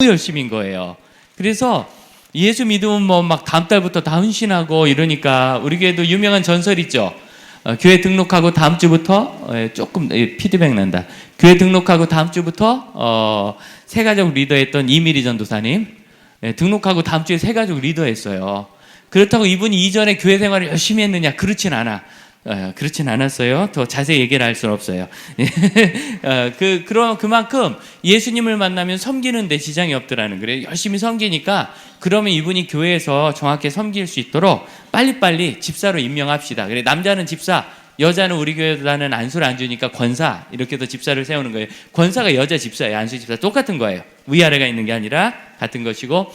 열심인 거예요. 그래서 예수 믿으면 뭐 막 다음 달부터 다 헌신하고 이러니까 우리 교회도 유명한 전설 있죠. 교회 등록하고 다음 주부터 조금 피드백 난다. 교회 등록하고 다음 주부터 새가족 리더했던 이미리 전도사님 등록하고 다음 주에 새가족 리더했어요. 그렇다고 이분이 이전에 교회 생활을 열심히 했느냐? 그렇진 않아. 그렇진 않았어요. 더 자세히 얘기를 할 수는 없어요. 그만큼 예수님을 만나면 섬기는 데 지장이 없더라는 거예요. 열심히 섬기니까 그러면 이분이 교회에서 정확히 섬길 수 있도록 빨리빨리 집사로 임명합시다. 그래, 남자는 집사, 여자는 우리 교회보다는 안수를 안 주니까 권사, 이렇게 해서 집사를 세우는 거예요. 권사가 여자 집사예요. 안수 집사 똑같은 거예요. 위아래가 있는 게 아니라 같은 것이고,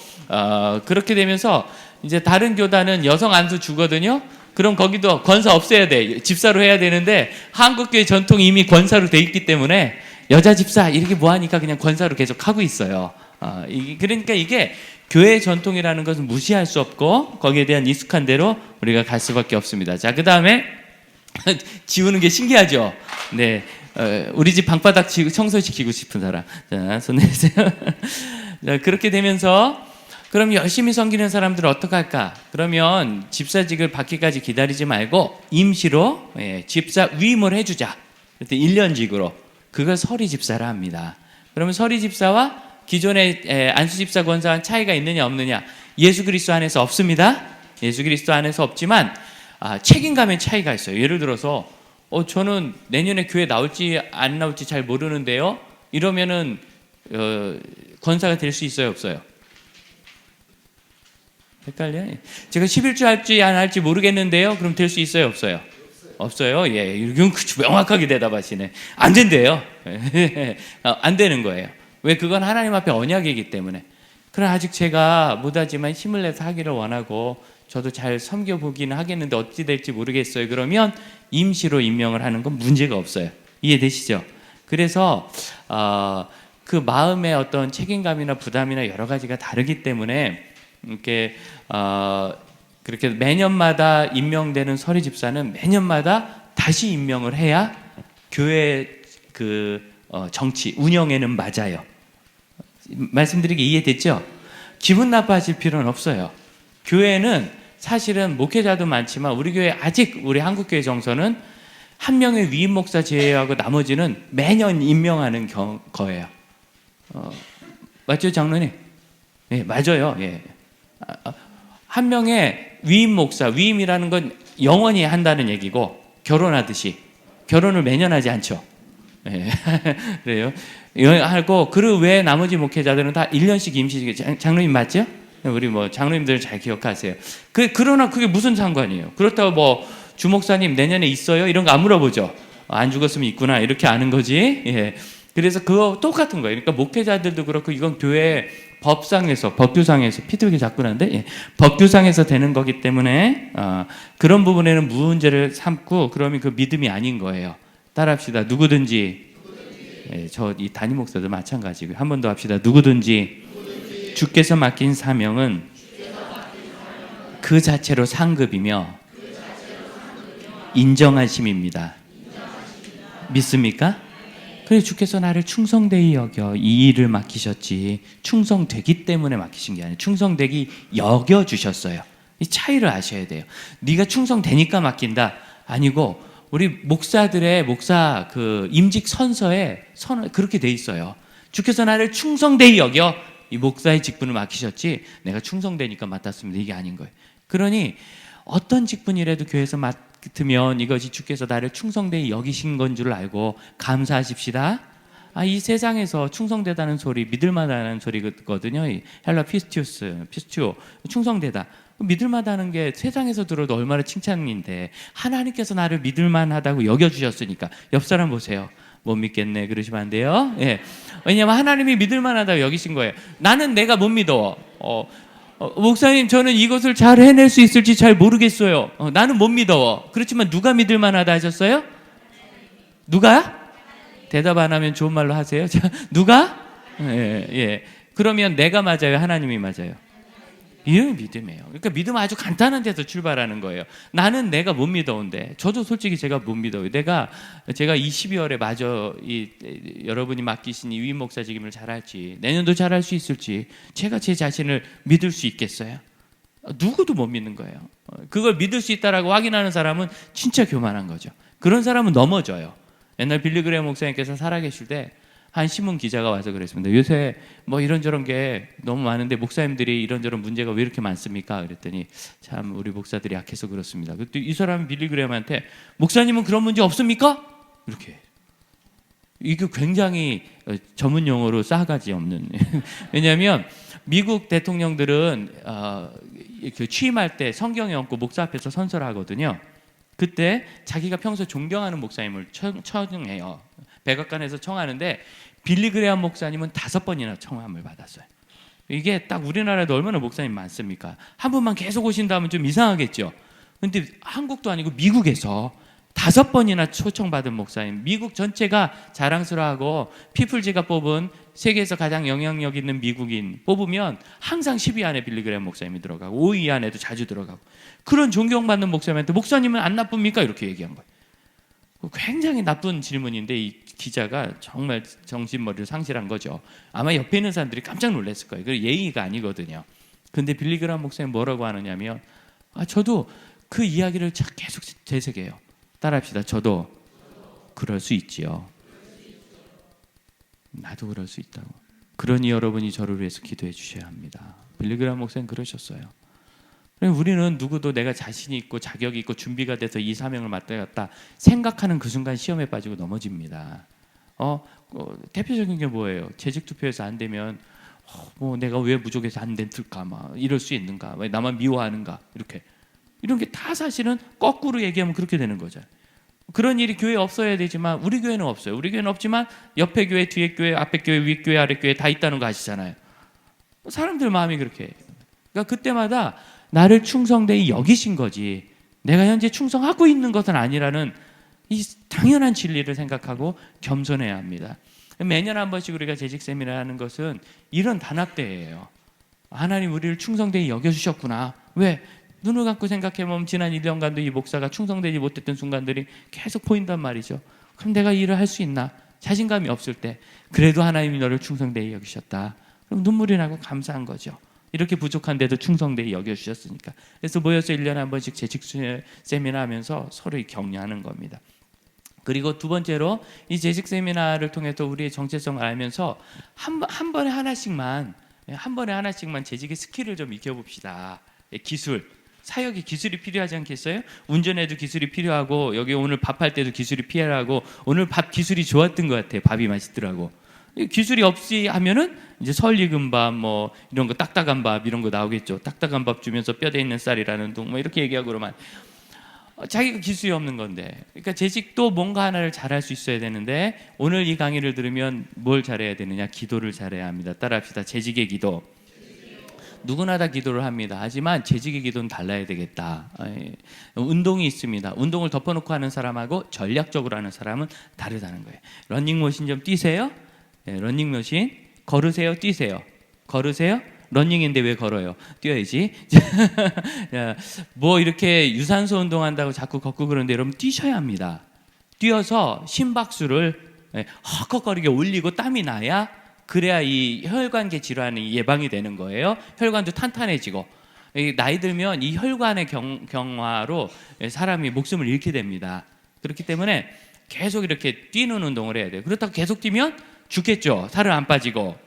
그렇게 되면서 이제 다른 교단은 여성 안수 주거든요. 그럼 거기도 권사 없애야 돼. 집사로 해야 되는데 한국교회 전통이 이미 권사로 돼 있기 때문에 여자 집사 이렇게 뭐하니까 그냥 권사로 계속 하고 있어요. 그러니까 이게 교회 전통이라는 것은 무시할 수 없고 거기에 대한 익숙한 대로 우리가 갈 수밖에 없습니다. 자, 그 다음에 지우는 게 신기하죠. 네, 우리 집 방바닥 청소시키고 싶은 사람, 자, 손 내세요. 자, 그렇게 되면서 그럼 열심히 섬기는 사람들은 어떻게 할까? 그러면 집사직을 받기까지 기다리지 말고 임시로 집사 위임을 해주자. 그때 1년직으로. 그걸 서리 집사라 합니다. 그러면 서리 집사와 기존의 안수 집사 권사와 차이가 있느냐 없느냐? 예수 그리스도 안에서 없습니다. 예수 그리스도 안에서 없지만 책임감의 차이가 있어요. 예를 들어서 저는 내년에 교회 나올지 안 나올지 잘 모르는데요. 이러면은 권사가 될 수 있어요, 없어요? 헷갈려요? 제가 11주 할지 안 할지 모르겠는데요. 그럼 될 수 있어요, 없어요? 없어요? 예, 이건 명확하게 대답하시네. 안 된대요. 안 되는 거예요. 왜? 그건 하나님 앞에 언약이기 때문에. 그럼 아직 제가 못하지만 힘을 내서 하기를 원하고 저도 잘 섬겨보기는 하겠는데 어찌 될지 모르겠어요. 그러면 임시로 임명을 하는 건 문제가 없어요. 이해되시죠? 그래서 그 마음의 어떤 책임감이나 부담이나 여러 가지가 다르기 때문에 이렇게 그렇게 매년마다 임명되는 서리 집사는 매년마다 다시 임명을 해야 교회 정치 운영에는 맞아요. 말씀드리기 이해됐죠? 기분 나빠하실 필요는 없어요. 교회는 사실은 목회자도 많지만 우리 교회 아직 우리 한국교회 정서는 한 명의 위임 목사 제외하고 나머지는 매년 임명하는 거예요. 맞죠, 장로님? 예, 맞아요. 예. 한 명의 위임 목사, 위임이라는 건 영원히 한다는 얘기고 결혼하듯이 결혼을 매년 하지 않죠. 네. 그래요. 하고 그 외에 나머지 목회자들은 다 1년씩 임시직. 장로님 맞죠? 우리 뭐 장로님들 잘 기억하세요. 그러나 그게 무슨 상관이에요? 그렇다고 뭐 주목사님 내년에 있어요? 이런 거 안 물어보죠. 안 죽었으면 있구나 이렇게 아는 거지. 예. 그래서 그거 똑같은 거예요. 그러니까 목회자들도 그렇고 이건 교회 법규상에서 피드백이 자꾸 나는데 법규상에서 되는 거기 때문에 그런 부분에는 문제를 삼고 그러면 그 믿음이 아닌 거예요. 따라합시다. 누구든지 이 담임 목사도 마찬가지고요. 한 번 더 합시다. 누구든지 주께서 맡긴 사명은 그 자체로 상급이며 인정하심입니다. 믿습니까? 그래 주께서 나를 충성되이 여겨 이 일을 맡기셨지 충성되기 때문에 맡기신 게 아니에요. 충성되기 여겨주셨어요. 이 차이를 아셔야 돼요. 네가 충성되니까 맡긴다 아니고 우리 목사들의 목사 임직 선서에 그렇게 돼 있어요. 주께서 나를 충성되이 여겨 이 목사의 직분을 맡기셨지 내가 충성되니까 맡았습니다. 이게 아닌 거예요. 그러니 어떤 직분이라도 교회에서 맡으면 이것이 주께서 나를 충성되이 여기신 건 줄 알고 감사하십시다. 이 세상에서 충성되다는 소리 믿을만하다는 소리거든요. 헬라 피스티오 충성되다. 믿을만하다는 게 세상에서 들어도 얼마나 칭찬인데 하나님께서 나를 믿을만하다고 여겨주셨으니까 옆 사람 보세요. 못 믿겠네 그러시면 안 돼요. 예. 왜냐하면 하나님이 믿을만하다고 여기신 거예요. 나는 내가 못 믿어. 목사님 저는 이것을 잘 해낼 수 있을지 잘 모르겠어요. 나는 못 믿어. 그렇지만 누가 믿을만하다 하셨어요? 누가? 대답 안 하면 좋은 말로 하세요. 자, 누가? 예. 그러면 내가 맞아요? 하나님이 맞아요? 이런 믿음이에요. 그러니까 믿음은 아주 간단한 데서 출발하는 거예요. 나는 내가 못 믿어온데, 저도 솔직히 제가 못 믿어요. 제가 이 12월에 마저 여러분이 맡기신 이 위임 목사직임을 잘할지, 내년도 잘할 수 있을지, 제가 제 자신을 믿을 수 있겠어요? 누구도 못 믿는 거예요. 그걸 믿을 수 있다라고 확인하는 사람은 진짜 교만한 거죠. 그런 사람은 넘어져요. 옛날 빌리그레엄 목사님께서 살아계실 때 한 신문 기자가 와서 그랬습니다. 요새 뭐 이런저런 게 너무 많은데 목사님들이 이런저런 문제가 왜 이렇게 많습니까? 그랬더니 참 우리 목사들이 약해서 그렇습니다. 그때 이 사람이 빌리그레엄한테 목사님은 그런 문제 없습니까? 이렇게. 이게 굉장히 전문 용어로 싸가지 없는. 왜냐하면 미국 대통령들은 취임할 때 성경에 얹고 목사 앞에서 선서하거든요. 그때 자기가 평소 존경하는 목사님을 청해요. 백악관에서 청하는데 빌리그레엄 목사님은 5번이나 청함을 받았어요. 이게 딱 우리나라에도 얼마나 목사님 많습니까? 한 분만 계속 오신다면 좀 이상하겠죠. 근데 한국도 아니고 미국에서 5번이나 초청받은 목사님, 미국 전체가 자랑스러워하고 피플지가 뽑은 세계에서 가장 영향력 있는 미국인 뽑으면 항상 10위 안에 빌리그레엄 목사님이 들어가고 5위 안에도 자주 들어가고, 그런 존경받는 목사님한테 목사님은 안 나쁩니까? 이렇게 얘기한 거예요. 굉장히 나쁜 질문인데 이 기자가 정말 정신머리를 상실한 거죠. 아마 옆에 있는 사람들이 깜짝 놀랐을 거예요. 그 예의가 아니거든요. 근데 빌리그레엄 목사님 뭐라고 하느냐면, 저도 그 이야기를 계속 되새겨요. 따라합시다. 저도 그럴 수 있지요. 나도 그럴 수 있다고. 그러니 여러분이 저를 위해서 기도해 주셔야 합니다. 빌리그레엄 목사님 그러셨어요. 우리는 누구도 내가 자신이 있고 자격이 있고 준비가 돼서 이 사명을 맡아야겠다 생각하는 그 순간 시험에 빠지고 넘어집니다. 대표적인 게 뭐예요? 재직 투표에서 안 되면 내가 왜 부족해서 안 됐을까, 막 이럴 수 있는가, 왜 나만 미워하는가, 이런 게 다 사실은 거꾸로 얘기하면 그렇게 되는 거죠. 그런 일이 교회에 없어야 되지만 우리 교회는 없어요. 우리 교회는 없지만 옆에 교회, 뒤에 교회, 앞에 교회, 위 교회, 아래 교회 다 있다는 거 아시잖아요. 사람들 마음이 그렇게. 그러니까 그때마다 나를 충성되이 여기신 거지 내가 현재 충성하고 있는 것은 아니라는 이 당연한 진리를 생각하고 겸손해야 합니다. 매년 한 번씩 우리가 재직 세미나 하는 것은 이런 단합대회예요. 하나님 우리를 충성되이 여겨주셨구나. 왜? 눈을 감고 생각해보면 지난 1년간도 이 목사가 충성되지 못했던 순간들이 계속 보인단 말이죠. 그럼 내가 일을 할 수 있나? 자신감이 없을 때 그래도 하나님이 너를 충성되이 여기셨다. 그럼 눈물이 나고 감사한 거죠. 이렇게 부족한데도 충성되이 여겨주셨으니까. 그래서 모여서 1년에 한 번씩 재직 세미나 하면서 서로 격려하는 겁니다. 그리고 두 번째로 이 재직 세미나를 통해서 우리의 정체성을 알면서 한 번에 하나씩만 재직의 스킬을 좀 익혀봅시다. 기술, 사역이 기술이 필요하지 않겠어요? 운전에도 기술이 필요하고, 여기 오늘 밥할 때도 기술이 필요하고, 오늘 밥 기술이 좋았던 것 같아요. 밥이 맛있더라고. 기술이 없이 하면은 이제 설익은 밥, 뭐 이런 거, 딱딱한 밥 이런 거 나오겠죠. 딱딱한 밥 주면서 뼈대 있는 쌀이라는 둥, 뭐 이렇게 얘기하고 그러면 자기가 기술이 없는 건데. 그러니까 재직도 뭔가 하나를 잘할 수 있어야 되는데, 오늘 이 강의를 들으면 뭘 잘해야 되느냐? 기도를 잘해야 합니다. 따라합시다. 재직의 기도. 누구나 다 기도를 합니다. 하지만 재직의 기도는 달라야 되겠다. 운동이 있습니다. 운동을 덮어놓고 하는 사람하고 전략적으로 하는 사람은 다르다는 거예요. 러닝머신 좀 뛰세요? 네, 러닝머신. 걸으세요? 뛰세요? 걸으세요? 러닝인데 왜 걸어요? 뛰어야지. 뭐 이렇게 유산소 운동한다고 자꾸 걷고 그러는데 여러분 뛰셔야 합니다. 뛰어서 심박수를 헉헉거리게 올리고 땀이 나야, 그래야 이 혈관계 질환이 예방이 되는 거예요. 혈관도 탄탄해지고. 나이 들면 이 혈관의 경화로 사람이 목숨을 잃게 됩니다. 그렇기 때문에 계속 이렇게 뛰는 운동을 해야 돼요. 그렇다고 계속 뛰면 죽겠죠. 살은 안 빠지고,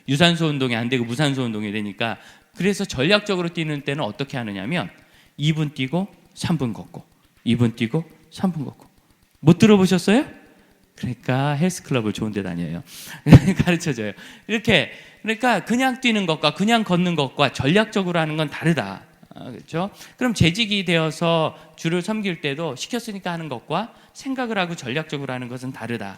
유산소 운동이 안 되고 무산소 운동이 되니까. 그래서 전략적으로 뛰는 때는 어떻게 하느냐면 2분 뛰고 3분 걷고, 2분 뛰고 3분 걷고. 못 들어보셨어요? 그러니까 헬스클럽을 좋은 데 다녀요. 가르쳐줘요. 이렇게. 그러니까 그냥 뛰는 것과 그냥 걷는 것과 전략적으로 하는 건 다르다. 그렇죠? 그럼 재직이 되어서 주를 섬길 때도 시켰으니까 하는 것과 생각을 하고 전략적으로 하는 것은 다르다.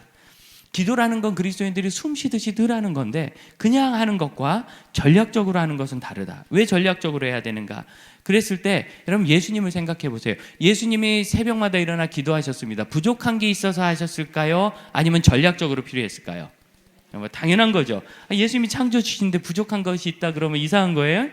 기도라는 건 그리스도인들이 숨 쉬듯이 늘 하는 건데, 그냥 하는 것과 전략적으로 하는 것은 다르다. 왜 전략적으로 해야 되는가? 그랬을 때 여러분 예수님을 생각해 보세요. 예수님이 새벽마다 일어나 기도하셨습니다. 부족한 게 있어서 하셨을까요? 아니면 전략적으로 필요했을까요? 당연한 거죠. 예수님이 창조주신데 부족한 것이 있다 그러면 이상한 거예요?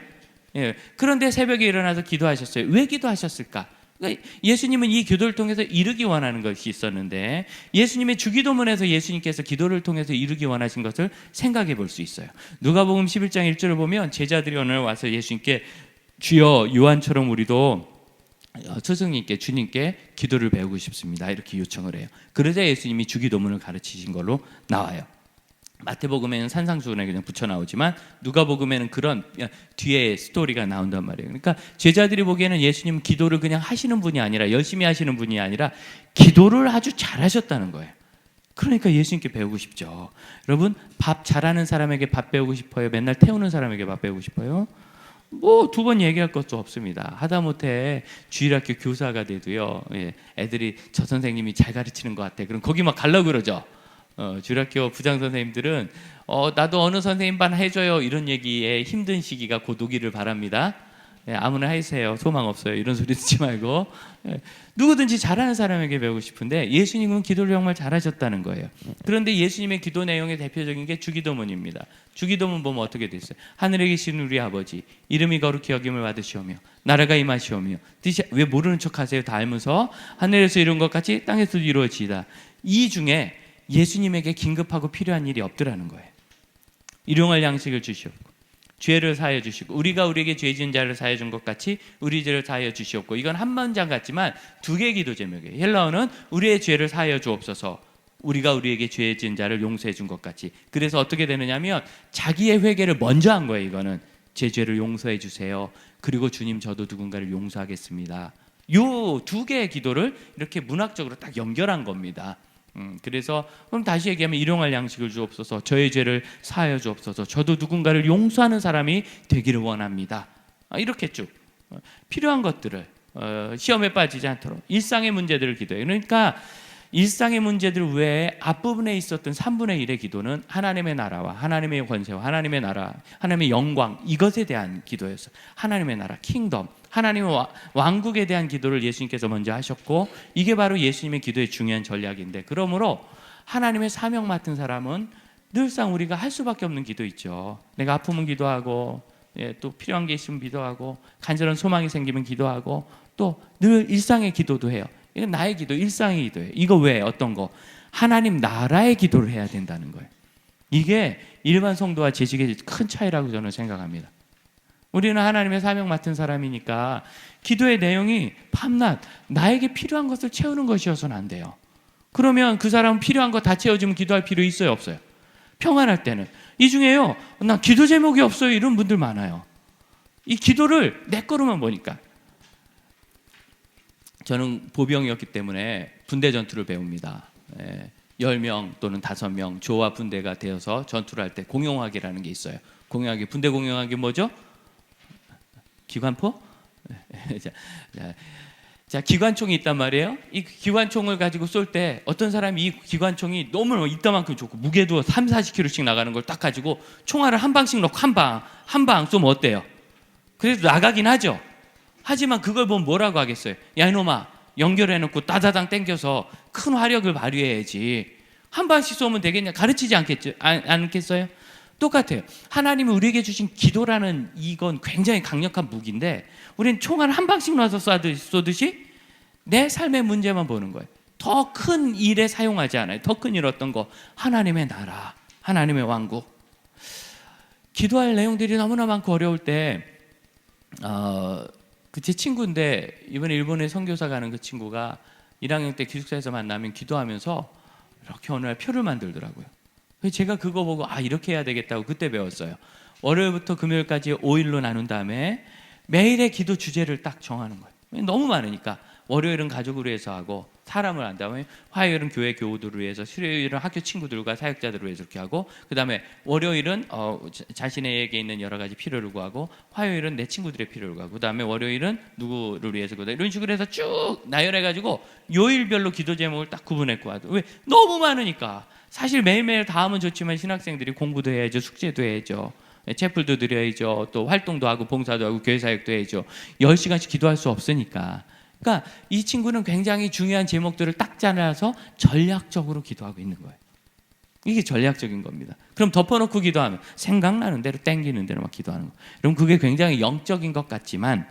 예. 그런데 새벽에 일어나서 기도하셨어요. 왜 기도하셨을까? 그러니까 예수님은 이 기도를 통해서 이루기 원하는 것이 있었는데, 예수님의 주기도문에서 예수님께서 기도를 통해서 이루기 원하신 것을 생각해 볼 수 있어요. 누가복음 11장 1절을 보면 제자들이 오늘 와서 예수님께 주여 요한처럼 우리도 스승님께, 주님께 기도를 배우고 싶습니다, 이렇게 요청을 해요. 그러자 예수님이 주기도문을 가르치신 걸로 나와요. 마태복음에는 산상수훈에 그냥 붙여 나오지만 누가복음에는 그런 뒤에 스토리가 나온단 말이에요. 그러니까 제자들이 보기에는 예수님은 기도를 그냥 하시는 분이 아니라, 열심히 하시는 분이 아니라 기도를 아주 잘하셨다는 거예요. 그러니까 예수님께 배우고 싶죠. 여러분, 밥 잘하는 사람에게 밥 배우고 싶어요? 맨날 태우는 사람에게 밥 배우고 싶어요? 뭐 두 번 얘기할 것도 없습니다. 하다못해 주일학교 교사가 돼도요, 애들이 저 선생님이 잘 가르치는 것 같아, 그럼 거기 막 가려고 그러죠. 주일학교 부장 선생님들은 나도 어느 선생님 반 해줘요, 이런 얘기에 힘든 시기가 곧 오기를 바랍니다. 아무나 하세요, 소망 없어요, 이런 소리 듣지 말고. 누구든지 잘하는 사람에게 배우고 싶은데 예수님은 기도를 정말 잘하셨다는 거예요. 그런데 예수님의 기도 내용의 대표적인 게 주기도문입니다. 주기도문 보면 어떻게 돼 있어요? 하늘에 계신 우리 아버지, 이름이 거룩히 여김을 받으시오며 나라가 임하시오며 뜻이, 왜 모르는 척 하세요? 다 알면서. 하늘에서 이룬 것 같이 땅에서도 이루어지이다. 이 중에 예수님에게 긴급하고 필요한 일이 없더라는 거예요. 일용할 양식을 주시옵고 죄를 사하여 주시고 우리가 우리에게 죄 지은 자를 사하여 준 것 같이 우리 죄를 사하여 주시옵고. 이건 한 문장 같지만 두 개의 기도 제목이에요. 헬라어는 우리의 죄를 사하여 주옵소서, 우리가 우리에게 죄 지은 자를 용서해 준 것 같이. 그래서 어떻게 되느냐면 자기의 회개를 먼저 한 거예요. 이거는 제 죄를 용서해 주세요, 그리고 주님 저도 누군가를 용서하겠습니다. 요 두 개의 기도를 이렇게 문학적으로 딱 연결한 겁니다. 그래서 그럼 다시 얘기하면 일용할 양식을 주옵소서, 저의 죄를 사하여 주옵소서, 저도 누군가를 용서하는 사람이 되기를 원합니다. 이렇게 쭉 필요한 것들을 시험에 빠지지 않도록 일상의 문제들을 기도해요. 그러니까 일상의 문제들 외에 앞부분에 있었던 3분의 1의 기도는 하나님의 나라와 하나님의 권세와 하나님의 나라, 하나님의 영광, 이것에 대한 기도였어요. 하나님의 나라, 킹덤, 하나님의 왕국에 대한 기도를 예수님께서 먼저 하셨고, 이게 바로 예수님의 기도의 중요한 전략인데, 그러므로 하나님의 사명 맡은 사람은 늘상 우리가 할 수밖에 없는 기도 있죠. 내가 아프면 기도하고, 또 필요한 게 있으면 기도하고, 간절한 소망이 생기면 기도하고, 또 늘 일상의 기도도 해요. 이건 나의 기도, 일상의 기도예요. 이거 왜? 어떤 거? 하나님 나라의 기도를 해야 된다는 거예요. 이게 일반 성도와 재직의 큰 차이라고 저는 생각합니다. 우리는 하나님의 사명 맡은 사람이니까 기도의 내용이 밤낮 나에게 필요한 것을 채우는 것이어서는 안 돼요. 그러면 그 사람은 필요한 거 다 채워주면 기도할 필요 있어요, 없어요? 평안할 때는. 이 중에요, 나 기도 제목이 없어요, 이런 분들 많아요. 이 기도를 내 거로만 보니까. 저는 보병이었기 때문에 군대 전투를 배웁니다. 10명 또는 5명 조와 분대가 되어서 전투를 할 때 공용화기라는 게 있어요. 공용화기, 군대 공용화기 뭐죠? 기관포? 자, 기관총이 있단 말이에요. 이 기관총을 가지고 쏠 때 어떤 사람이 이 기관총이 너무 이따만큼 좋고 무게도 3, 40kg씩 나가는 걸 딱 가지고 총알을 한 방씩 넣고 한 방 쏘면 어때요? 그래도 나가긴 하죠. 하지만 그걸 보면 뭐라고 하겠어요? 야 이놈아, 연결해놓고 따다당 땡겨서 큰 화력을 발휘해야지. 한 방씩 쏘면 되겠냐? 가르치지 않겠어요? 똑같아요. 하나님이 우리에게 주신 기도라는 이건 굉장히 강력한 무기인데, 우리는 총알 한 방씩 놔서 쏘듯이 내 삶의 문제만 보는 거예요. 더 큰 일에 사용하지 않아요. 더 큰 일 어떤 거? 하나님의 나라, 하나님의 왕국. 기도할 내용들이 너무나 많고 어려울 때 제 친구인데, 이번에 일본에 선교사 가는 그 친구가 1학년 때 기숙사에서 만나면 기도하면서 이렇게 어느 날 표를 만들더라고요. 제가 그거 보고 이렇게 해야 되겠다고 그때 배웠어요. 월요일부터 금요일까지 5일로 나눈 다음에 매일의 기도 주제를 딱 정하는 거예요. 너무 많으니까 월요일은 가족을 위해서 하고 사람을 한 다음에, 화요일은 교회 교우들을 위해서, 수요일은 학교 친구들과 사역자들을 위해서 이렇게 하고, 그 다음에 월요일은 자신에게 있는 여러 가지 필요를 구하고, 화요일은 내 친구들의 필요를 구하고, 그 다음에 월요일은 누구를 위해서 구하고, 이런 식으로 해서 쭉 나열해가지고 요일별로 기도 제목을 딱 구분했고 하죠. 왜? 너무 많으니까. 사실 매일매일 다 하면 좋지만 신학생들이 공부도 해야죠, 숙제도 해야죠, 채플도 드려야죠, 또 활동도 하고 봉사도 하고 교회 사역도 해야죠. 10시간씩 기도할 수 없으니까. 그러니까 이 친구는 굉장히 중요한 제목들을 딱 잘라서 전략적으로 기도하고 있는 거예요. 이게 전략적인 겁니다. 그럼 덮어놓고 기도하면 생각나는 대로 땡기는 대로 막 기도하는 거. 그럼 그게 굉장히 영적인 것 같지만,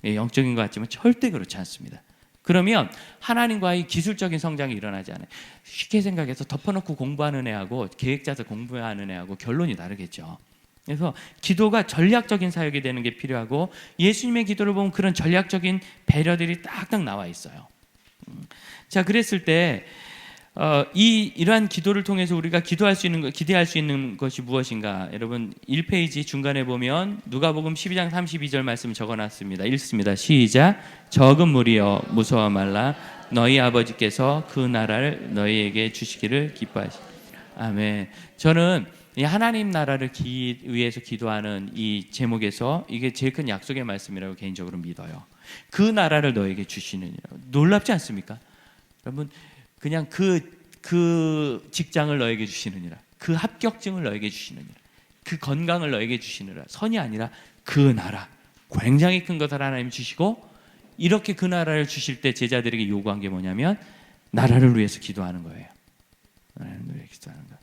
영적인 것 같지만 절대 그렇지 않습니다. 그러면 하나님과의 기술적인 성장이 일어나지 않아요. 쉽게 생각해서 덮어놓고 공부하는 애하고 계획 짜서 공부하는 애하고 결론이 다르겠죠. 그래서 기도가 전략적인 사역이 되는 게 필요하고, 예수님의 기도를 보면 그런 전략적인 배려들이 딱딱 나와 있어요. 자, 그랬을 때 이러한 기도를 통해서 우리가 기도할 수 있는 기대할 수 있는 것이 무엇인가? 여러분 1페이지 중간에 보면 누가복음 12장 32절 말씀 적어놨습니다. 읽습니다. 시작. 적은 무리여 무서워 말라. 너희 아버지께서 그 나라를 너희에게 주시기를 기뻐하시. 아멘. 저는 이 하나님 나라를 위해서 기도하는 이 제목에서 이게 제일 큰 약속의 말씀이라고 개인적으로 믿어요. 그 나라를 너에게 주시느니라. 놀랍지 않습니까? 여러분 그냥 그 직장을 너에게 주시느니라, 그 합격증을 너에게 주시느니라, 그 건강을 너에게 주시느라, 선이 아니라 그 나라, 굉장히 큰 것을 하나님 주시고, 이렇게 그 나라를 주실 때 제자들에게 요구한 게 뭐냐면 나라를 위해서 기도하는 거예요. 나라를 위해서 기도하는 거.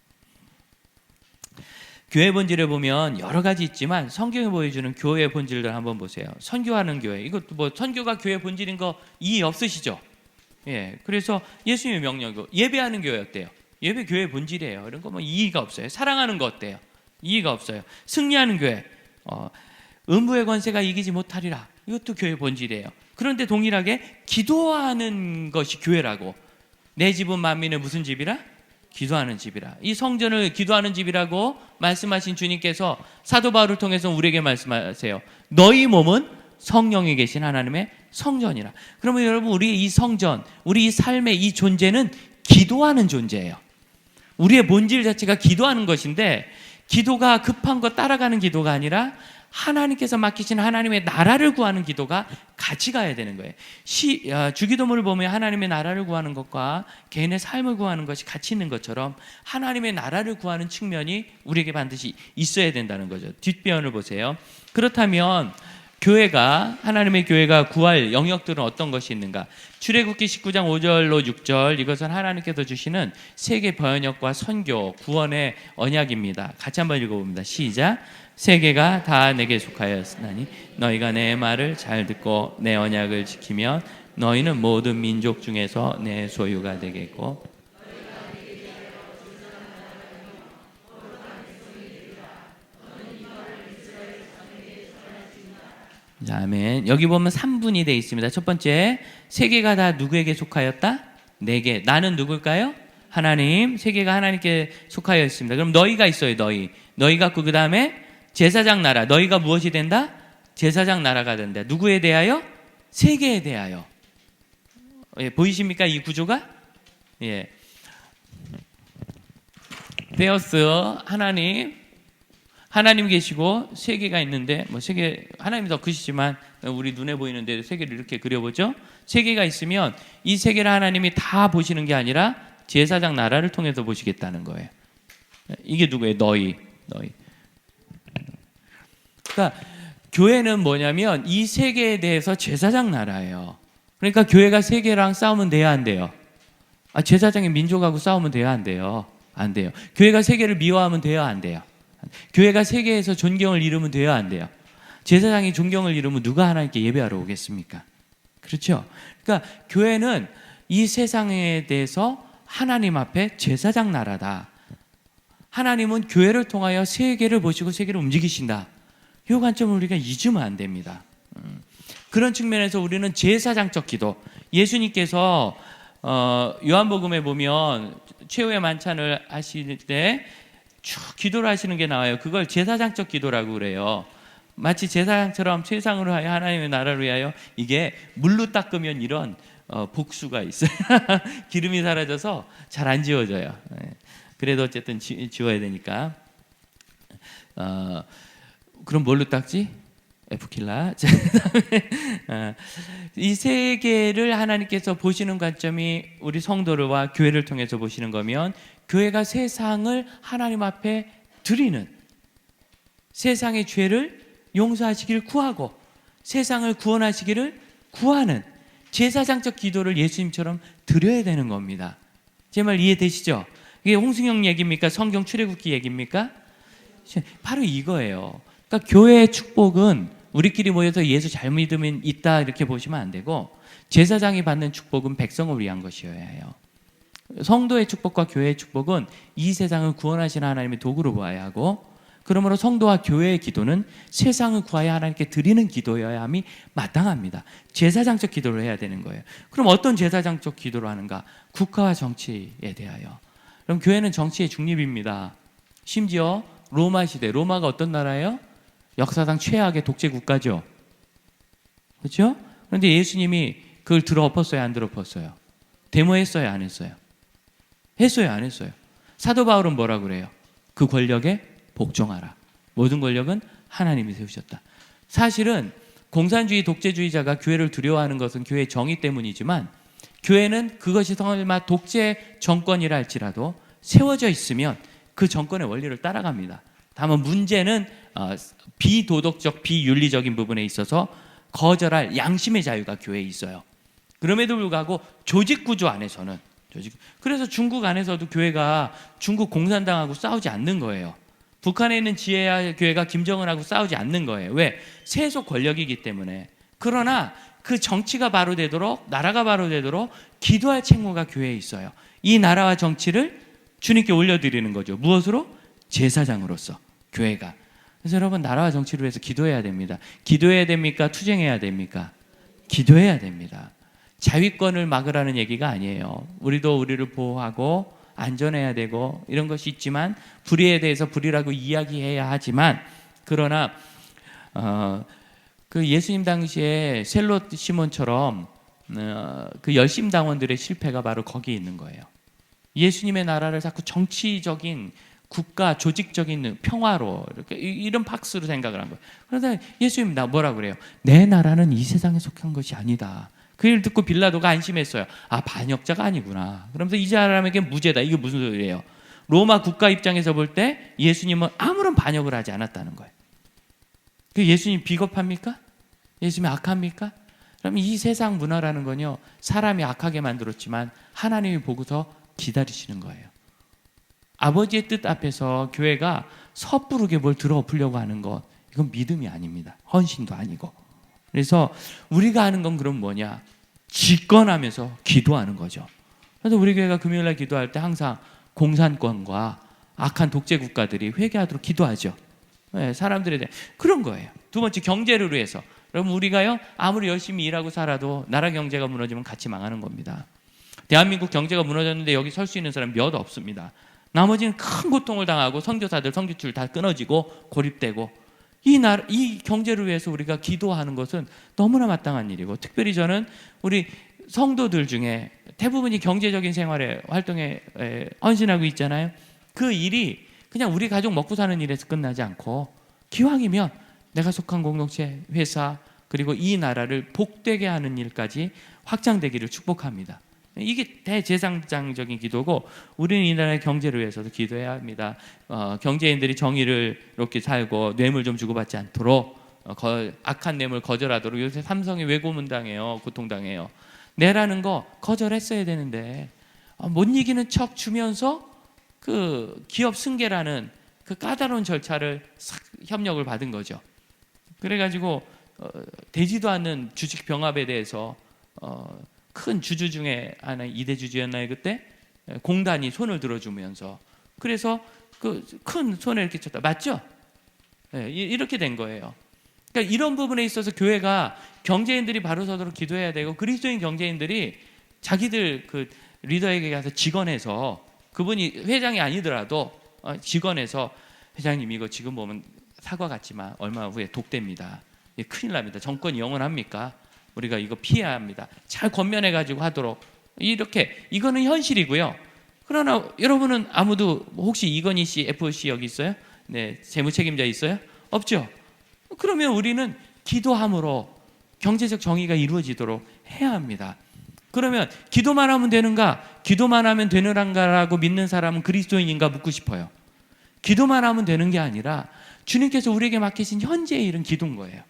교회 본질을 보면 여러 가지 있지만 성경이 보여주는 교회의 본질들 한번 보세요. 선교하는 교회, 이것도 뭐 선교가 교회 본질인 거 이해 없으시죠? 예, 그래서 예수님의 명령이고, 예배하는 교회 어때요? 예배 교회 본질이에요. 이런 거 뭐 이의가 없어요. 사랑하는 거 어때요? 이의가 없어요. 승리하는 교회, 음부의 권세가 이기지 못하리라. 이것도 교회 본질이에요. 그런데 동일하게 기도하는 것이 교회라고. 내 집은 만민의 무슨 집이라? 기도하는 집이라. 이 성전을 기도하는 집이라고 말씀하신 주님께서 사도 바울을 통해서 우리에게 말씀하세요. 너희 몸은 성령이 계신 하나님의 성전이라. 그러면 여러분, 우리의 이 성전, 우리 이 삶의 이 존재는 기도하는 존재예요. 우리의 본질 자체가 기도하는 것인데, 기도가 급한 거 따라가는 기도가 아니라 하나님께서 맡기신 하나님의 나라를 구하는 기도가 같이 가야 되는 거예요. 주기도문을 보면 하나님의 나라를 구하는 것과 개인의 삶을 구하는 것이 같이 있는 것처럼 하나님의 나라를 구하는 측면이 우리에게 반드시 있어야 된다는 거죠. 뒷변을 보세요. 그렇다면 하나님의 교회가 구할 영역들은 어떤 것이 있는가? 출애굽기 19장 5절로 6절, 이것은 하나님께서 주시는 세계 번역과 선교, 구원의 언약입니다. 같이 한번 읽어봅니다. 시작. 세계가 다 내게 속하였으나니 너희가 내 말을 잘 듣고 내 언약을 지키면 너희는 모든 민족 중에서 내 소유가 되겠고, 아멘. 여기 보면 3분이 되어 있습니다. 첫 번째, 세계가 다 누구에게 속하였다? 내게. 나는 누굴까요? 하나님. 세계가 하나님께 속하여 있습니다. 그럼 너희가 있어요. 너희가 그 다음에 제사장 나라. 너희가 무엇이 된다? 제사장 나라가 된다. 누구에 대하여? 세계에 대하여. 예, 보이십니까? 이 구조가? 예. 데오스, 하나님 계시고 세계가 있는데, 뭐 세계, 하나님이 더 크시지만 우리 눈에 보이는 대로 세계를 이렇게 그려보죠. 세계가 있으면 이 세계를 하나님이 다 보시는 게 아니라 제사장 나라를 통해서 보시겠다는 거예요. 이게 누구예요? 너희. 그러니까 교회는 뭐냐면 이 세계에 대해서 제사장 나라예요. 그러니까 교회가 세계랑 싸우면 돼야 안 돼요? 제사장의 민족하고 싸우면 돼야 안 돼요? 안 돼요. 교회가 세계를 미워하면 돼야 안 돼요? 교회가 세계에서 존경을 잃으면 돼야 안 돼요? 제사장이 존경을 잃으면 누가 하나님께 예배하러 오겠습니까? 그렇죠? 그러니까 교회는 이 세상에 대해서 하나님 앞에 제사장 나라다. 하나님은 교회를 통하여 세계를 보시고 세계를 움직이신다. 이 관점을 우리가 잊으면 안 됩니다. 그런 측면에서 우리는 제사장적 기도, 예수님께서 요한복음에 보면 최후의 만찬을 하실 때 쭉 기도를 하시는 게 나와요. 그걸 제사장적 기도라고 그래요. 마치 제사장처럼 세상으로 하여 하나님의 나라를 위하여. 이게 물로 닦으면 이런 복수가 있어요. 기름이 사라져서 잘 안 지워져요. 그래도 어쨌든 지워야 되니까. 그럼 뭘로 닦지? 에프킬라. 이 세계를 하나님께서 보시는 관점이 우리 성도들과 교회를 통해서 보시는 거면, 교회가 세상을 하나님 앞에 드리는, 세상의 죄를 용서하시기를 구하고 세상을 구원하시기를 구하는 제사장적 기도를 예수님처럼 드려야 되는 겁니다. 제 말 이해되시죠? 이게 홍승영 얘기입니까? 성경 출애굽기 얘기입니까? 바로 이거예요. 그러니까 교회의 축복은 우리끼리 모여서 예수 잘 믿으면 있다 이렇게 보시면 안 되고, 제사장이 받는 축복은 백성을 위한 것이어야 해요. 성도의 축복과 교회의 축복은 이 세상을 구원하시는 하나님의 도구로 보아야 하고, 그러므로 성도와 교회의 기도는 세상을 구하여 하나님께 드리는 기도여야 함이 마땅합니다. 제사장적 기도를 해야 되는 거예요. 그럼 어떤 제사장적 기도를 하는가? 국가와 정치에 대하여. 그럼 교회는 정치의 중립입니다. 심지어 로마 시대, 로마가 어떤 나라예요? 역사상 최악의 독재 국가죠. 그렇죠? 그런데 예수님이 그걸 들어 엎었어요, 안 들어 엎었어요? 데모했어요, 안 했어요? 했어요, 안 했어요? 사도 바울은 뭐라 그래요? 그 권력에 복종하라. 모든 권력은 하나님이 세우셨다. 사실은 공산주의 독재주의자가 교회를 두려워하는 것은 교회의 정의 때문이지만, 교회는 그것이 설마 독재 정권이라 할지라도 세워져 있으면 그 정권의 원리를 따라갑니다. 다만 문제는 비도덕적, 비윤리적인 부분에 있어서 거절할 양심의 자유가 교회에 있어요. 그럼에도 불구하고 조직 구조 안에서는, 그래서 중국 안에서도 교회가 중국 공산당하고 싸우지 않는 거예요. 북한에 있는 지혜야 교회가 김정은하고 싸우지 않는 거예요. 왜? 세속 권력이기 때문에. 그러나 그 정치가 바로 되도록, 나라가 바로 되도록 기도할 책무가 교회에 있어요. 이 나라와 정치를 주님께 올려드리는 거죠. 무엇으로? 제사장으로서 교회가. 그래서 여러분, 나라와 정치를 위해서 기도해야 됩니다. 기도해야 됩니까? 투쟁해야 됩니까? 기도해야 됩니다. 자위권을 막으라는 얘기가 아니에요. 우리도 우리를 보호하고 안전해야 되고 이런 것이 있지만, 불의에 대해서 불의라고 이야기해야 하지만, 그러나 그 예수님 당시에 셀롯 시몬처럼 그 열심당원들의 실패가 바로 거기에 있는 거예요. 예수님의 나라를 자꾸 정치적인 국가 조직적인 평화로 이렇게 이런 박스로 생각을 한 거예요. 그러다 예수님 뭐라 그래요? 내 나라는 이 세상에 속한 것이 아니다. 그 일 듣고 빌라도가 안심했어요. 아, 반역자가 아니구나. 그러면서 이 사람에게 무죄다. 이게 무슨 소리예요? 로마 국가 입장에서 볼 때 예수님은 아무런 반역을 하지 않았다는 거예요. 예수님 비겁합니까? 예수님이 악합니까? 그럼 이 세상 문화라는 건요, 사람이 악하게 만들었지만 하나님이 보고서 기다리시는 거예요. 아버지의 뜻 앞에서 교회가 섣부르게 뭘 들어 엎으려고 하는 것, 이건 믿음이 아닙니다. 헌신도 아니고. 그래서 우리가 하는 건 그럼 뭐냐? 집권하면서 기도하는 거죠. 그래서 우리 교회가 금요일날 기도할 때 항상 공산권과 악한 독재 국가들이 회개하도록 기도하죠. 네, 사람들에 대해 그런 거예요. 두 번째, 경제를 위해서. 여러분, 우리가요 아무리 열심히 일하고 살아도 나라 경제가 무너지면 같이 망하는 겁니다. 대한민국 경제가 무너졌는데 여기 설 수 있는 사람 몇 없습니다. 나머지는 큰 고통을 당하고 선교사들 선교출 다 끊어지고 고립되고, 이 경제를 위해서 우리가 기도하는 것은 너무나 마땅한 일이고, 특별히 저는 우리 성도들 중에 대부분이 경제적인 생활에 활동에 헌신하고 있잖아요. 그 일이 그냥 우리 가족 먹고 사는 일에서 끝나지 않고, 기왕이면 내가 속한 공동체, 회사, 그리고 이 나라를 복되게 하는 일까지 확장되기를 축복합니다. 이게 대제사장적인 기도고, 우리는 이 나라의 경제를 위해서도 기도해야 합니다. 경제인들이 정의를 이렇게 살고 뇌물 좀 주고받지 않도록, 악한 뇌물 거절하도록. 요새 삼성이 왜 고문당해요? 고통당해요. 내라는 거 거절했어야 되는데 못 이기는 척 주면서 그 기업 승계라는 그 까다로운 절차를 협력을 받은 거죠. 그래가지고 되지도 않는 주식 병합에 대해서 큰 주주 중에 하나, 2대 주주였나요 그때? 공단이 손을 들어주면서, 그래서 그 큰 손해를 끼쳤다. 맞죠? 네, 이렇게 된 거예요. 그러니까 이런 부분에 있어서 교회가 경제인들이 바로 서도록 기도해야 되고, 그리스도인 경제인들이 자기들 그 리더에게 가서 직원해서, 그분이 회장이 아니더라도 직원해서, 회장님 이거 지금 보면 사과 같지만 얼마 후에 독됩니다. 큰일 납니다. 정권이 영원합니까? 우리가 이거 피해야 합니다. 잘 권면해가지고 하도록. 이렇게, 이거는 현실이고요. 그러나 여러분은 아무도, 혹시 이건희 씨, FOC 여기 있어요? 네, 재무책임자 있어요? 없죠? 그러면 우리는 기도함으로 경제적 정의가 이루어지도록 해야 합니다. 그러면 기도만 하면 되는가? 기도만 하면 되는가라고 믿는 사람은 그리스도인인가 묻고 싶어요. 기도만 하면 되는 게 아니라 주님께서 우리에게 맡기신 현재의 일은 기도인 거예요.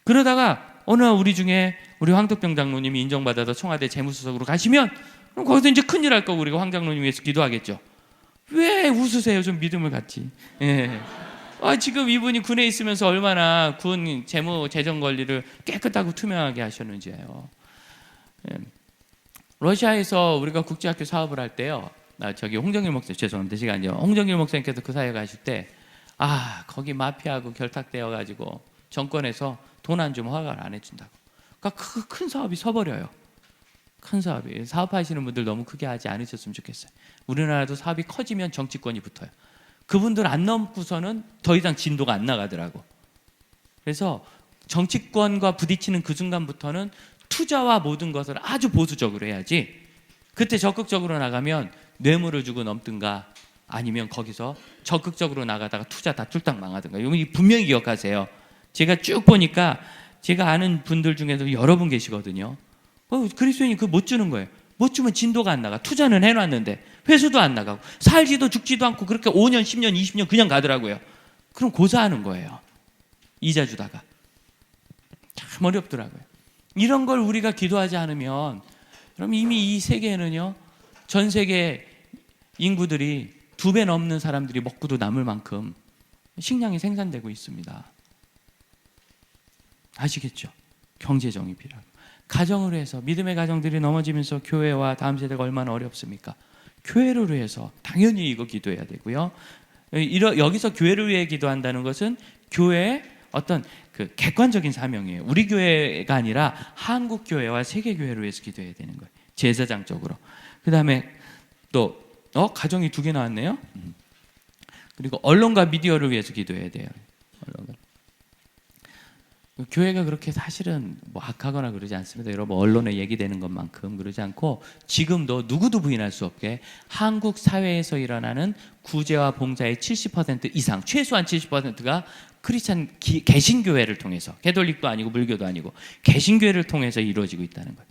그러다가 어느 우리 중에 우리 황덕병 장로님이 인정받아서 청와대 재무수석으로 가시면, 그럼 거기서 이제 큰일 할 거고 우리가 황 장로님 위해서 기도하겠죠. 왜 웃으세요? 좀 믿음을 갖지. 예. 지금 이분이 군에 있으면서 얼마나 군 재정 관리를 깨끗하고 투명하게 하셨는지예요. 예. 러시아에서 우리가 국제학교 사업을 할 때요. 저기 홍정일 목사, 죄송합니다. 시간이요. 홍정일 목사님께서 그 사회 가실 때, 거기 마피아하고 결탁되어 가지고 정권에서 돈 안 주면 허가를 안 해준다고. 그러니까 큰 사업이 서버려요. 큰 사업이. 사업하시는 분들 너무 크게 하지 않으셨으면 좋겠어요. 우리나라도 사업이 커지면 정치권이 붙어요. 그분들 안 넘고서는 더 이상 진도가 안 나가더라고. 그래서 정치권과 부딪히는 그 순간부터는 투자와 모든 것을 아주 보수적으로 해야지, 그때 적극적으로 나가면 뇌물을 주고 넘든가 아니면 거기서 적극적으로 나가다가 투자 다 툴딱 망하든가. 이거 분명히 기억하세요. 제가 쭉 보니까 제가 아는 분들 중에도 여러 분 계시거든요. 그리스도인이 그거 못 주는 거예요. 못 주면 진도가 안 나가. 투자는 해놨는데 회수도 안 나가고 살지도 죽지도 않고 그렇게 5년, 10년, 20년 그냥 가더라고요. 그럼 고사하는 거예요. 이자 주다가. 참 어렵더라고요. 이런 걸 우리가 기도하지 않으면, 그럼 이미 이 세계에는요, 전 세계 인구들이 2배 넘는 사람들이 먹고도 남을 만큼 식량이 생산되고 있습니다. 아시겠죠? 경제정이 필요하고. 가정으로 해서 믿음의 가정들이 넘어지면서 교회와 다음 세대가 얼마나 어렵습니까? 교회를 위해서 당연히 이거 기도해야 되고요. 여기서 교회를 위해 기도한다는 것은 교회의 어떤 그 객관적인 사명이에요. 우리 교회가 아니라 한국 교회와 세계 교회를 위해서 기도해야 되는 거예요. 제사장적으로. 그 다음에 또 가정이 2개 나왔네요. 그리고 언론과 미디어를 위해서 기도해야 돼요. 언론과. 교회가 그렇게 사실은 뭐 악하거나 그러지 않습니다. 여러분, 언론에 얘기되는 것만큼 그러지 않고, 지금도 누구도 부인할 수 없게 한국 사회에서 일어나는 구제와 봉사의 70% 이상, 최소한 70%가 크리스찬 개신교회를 통해서, 가톨릭도 아니고 불교도 아니고 개신교회를 통해서 이루어지고 있다는 거예요.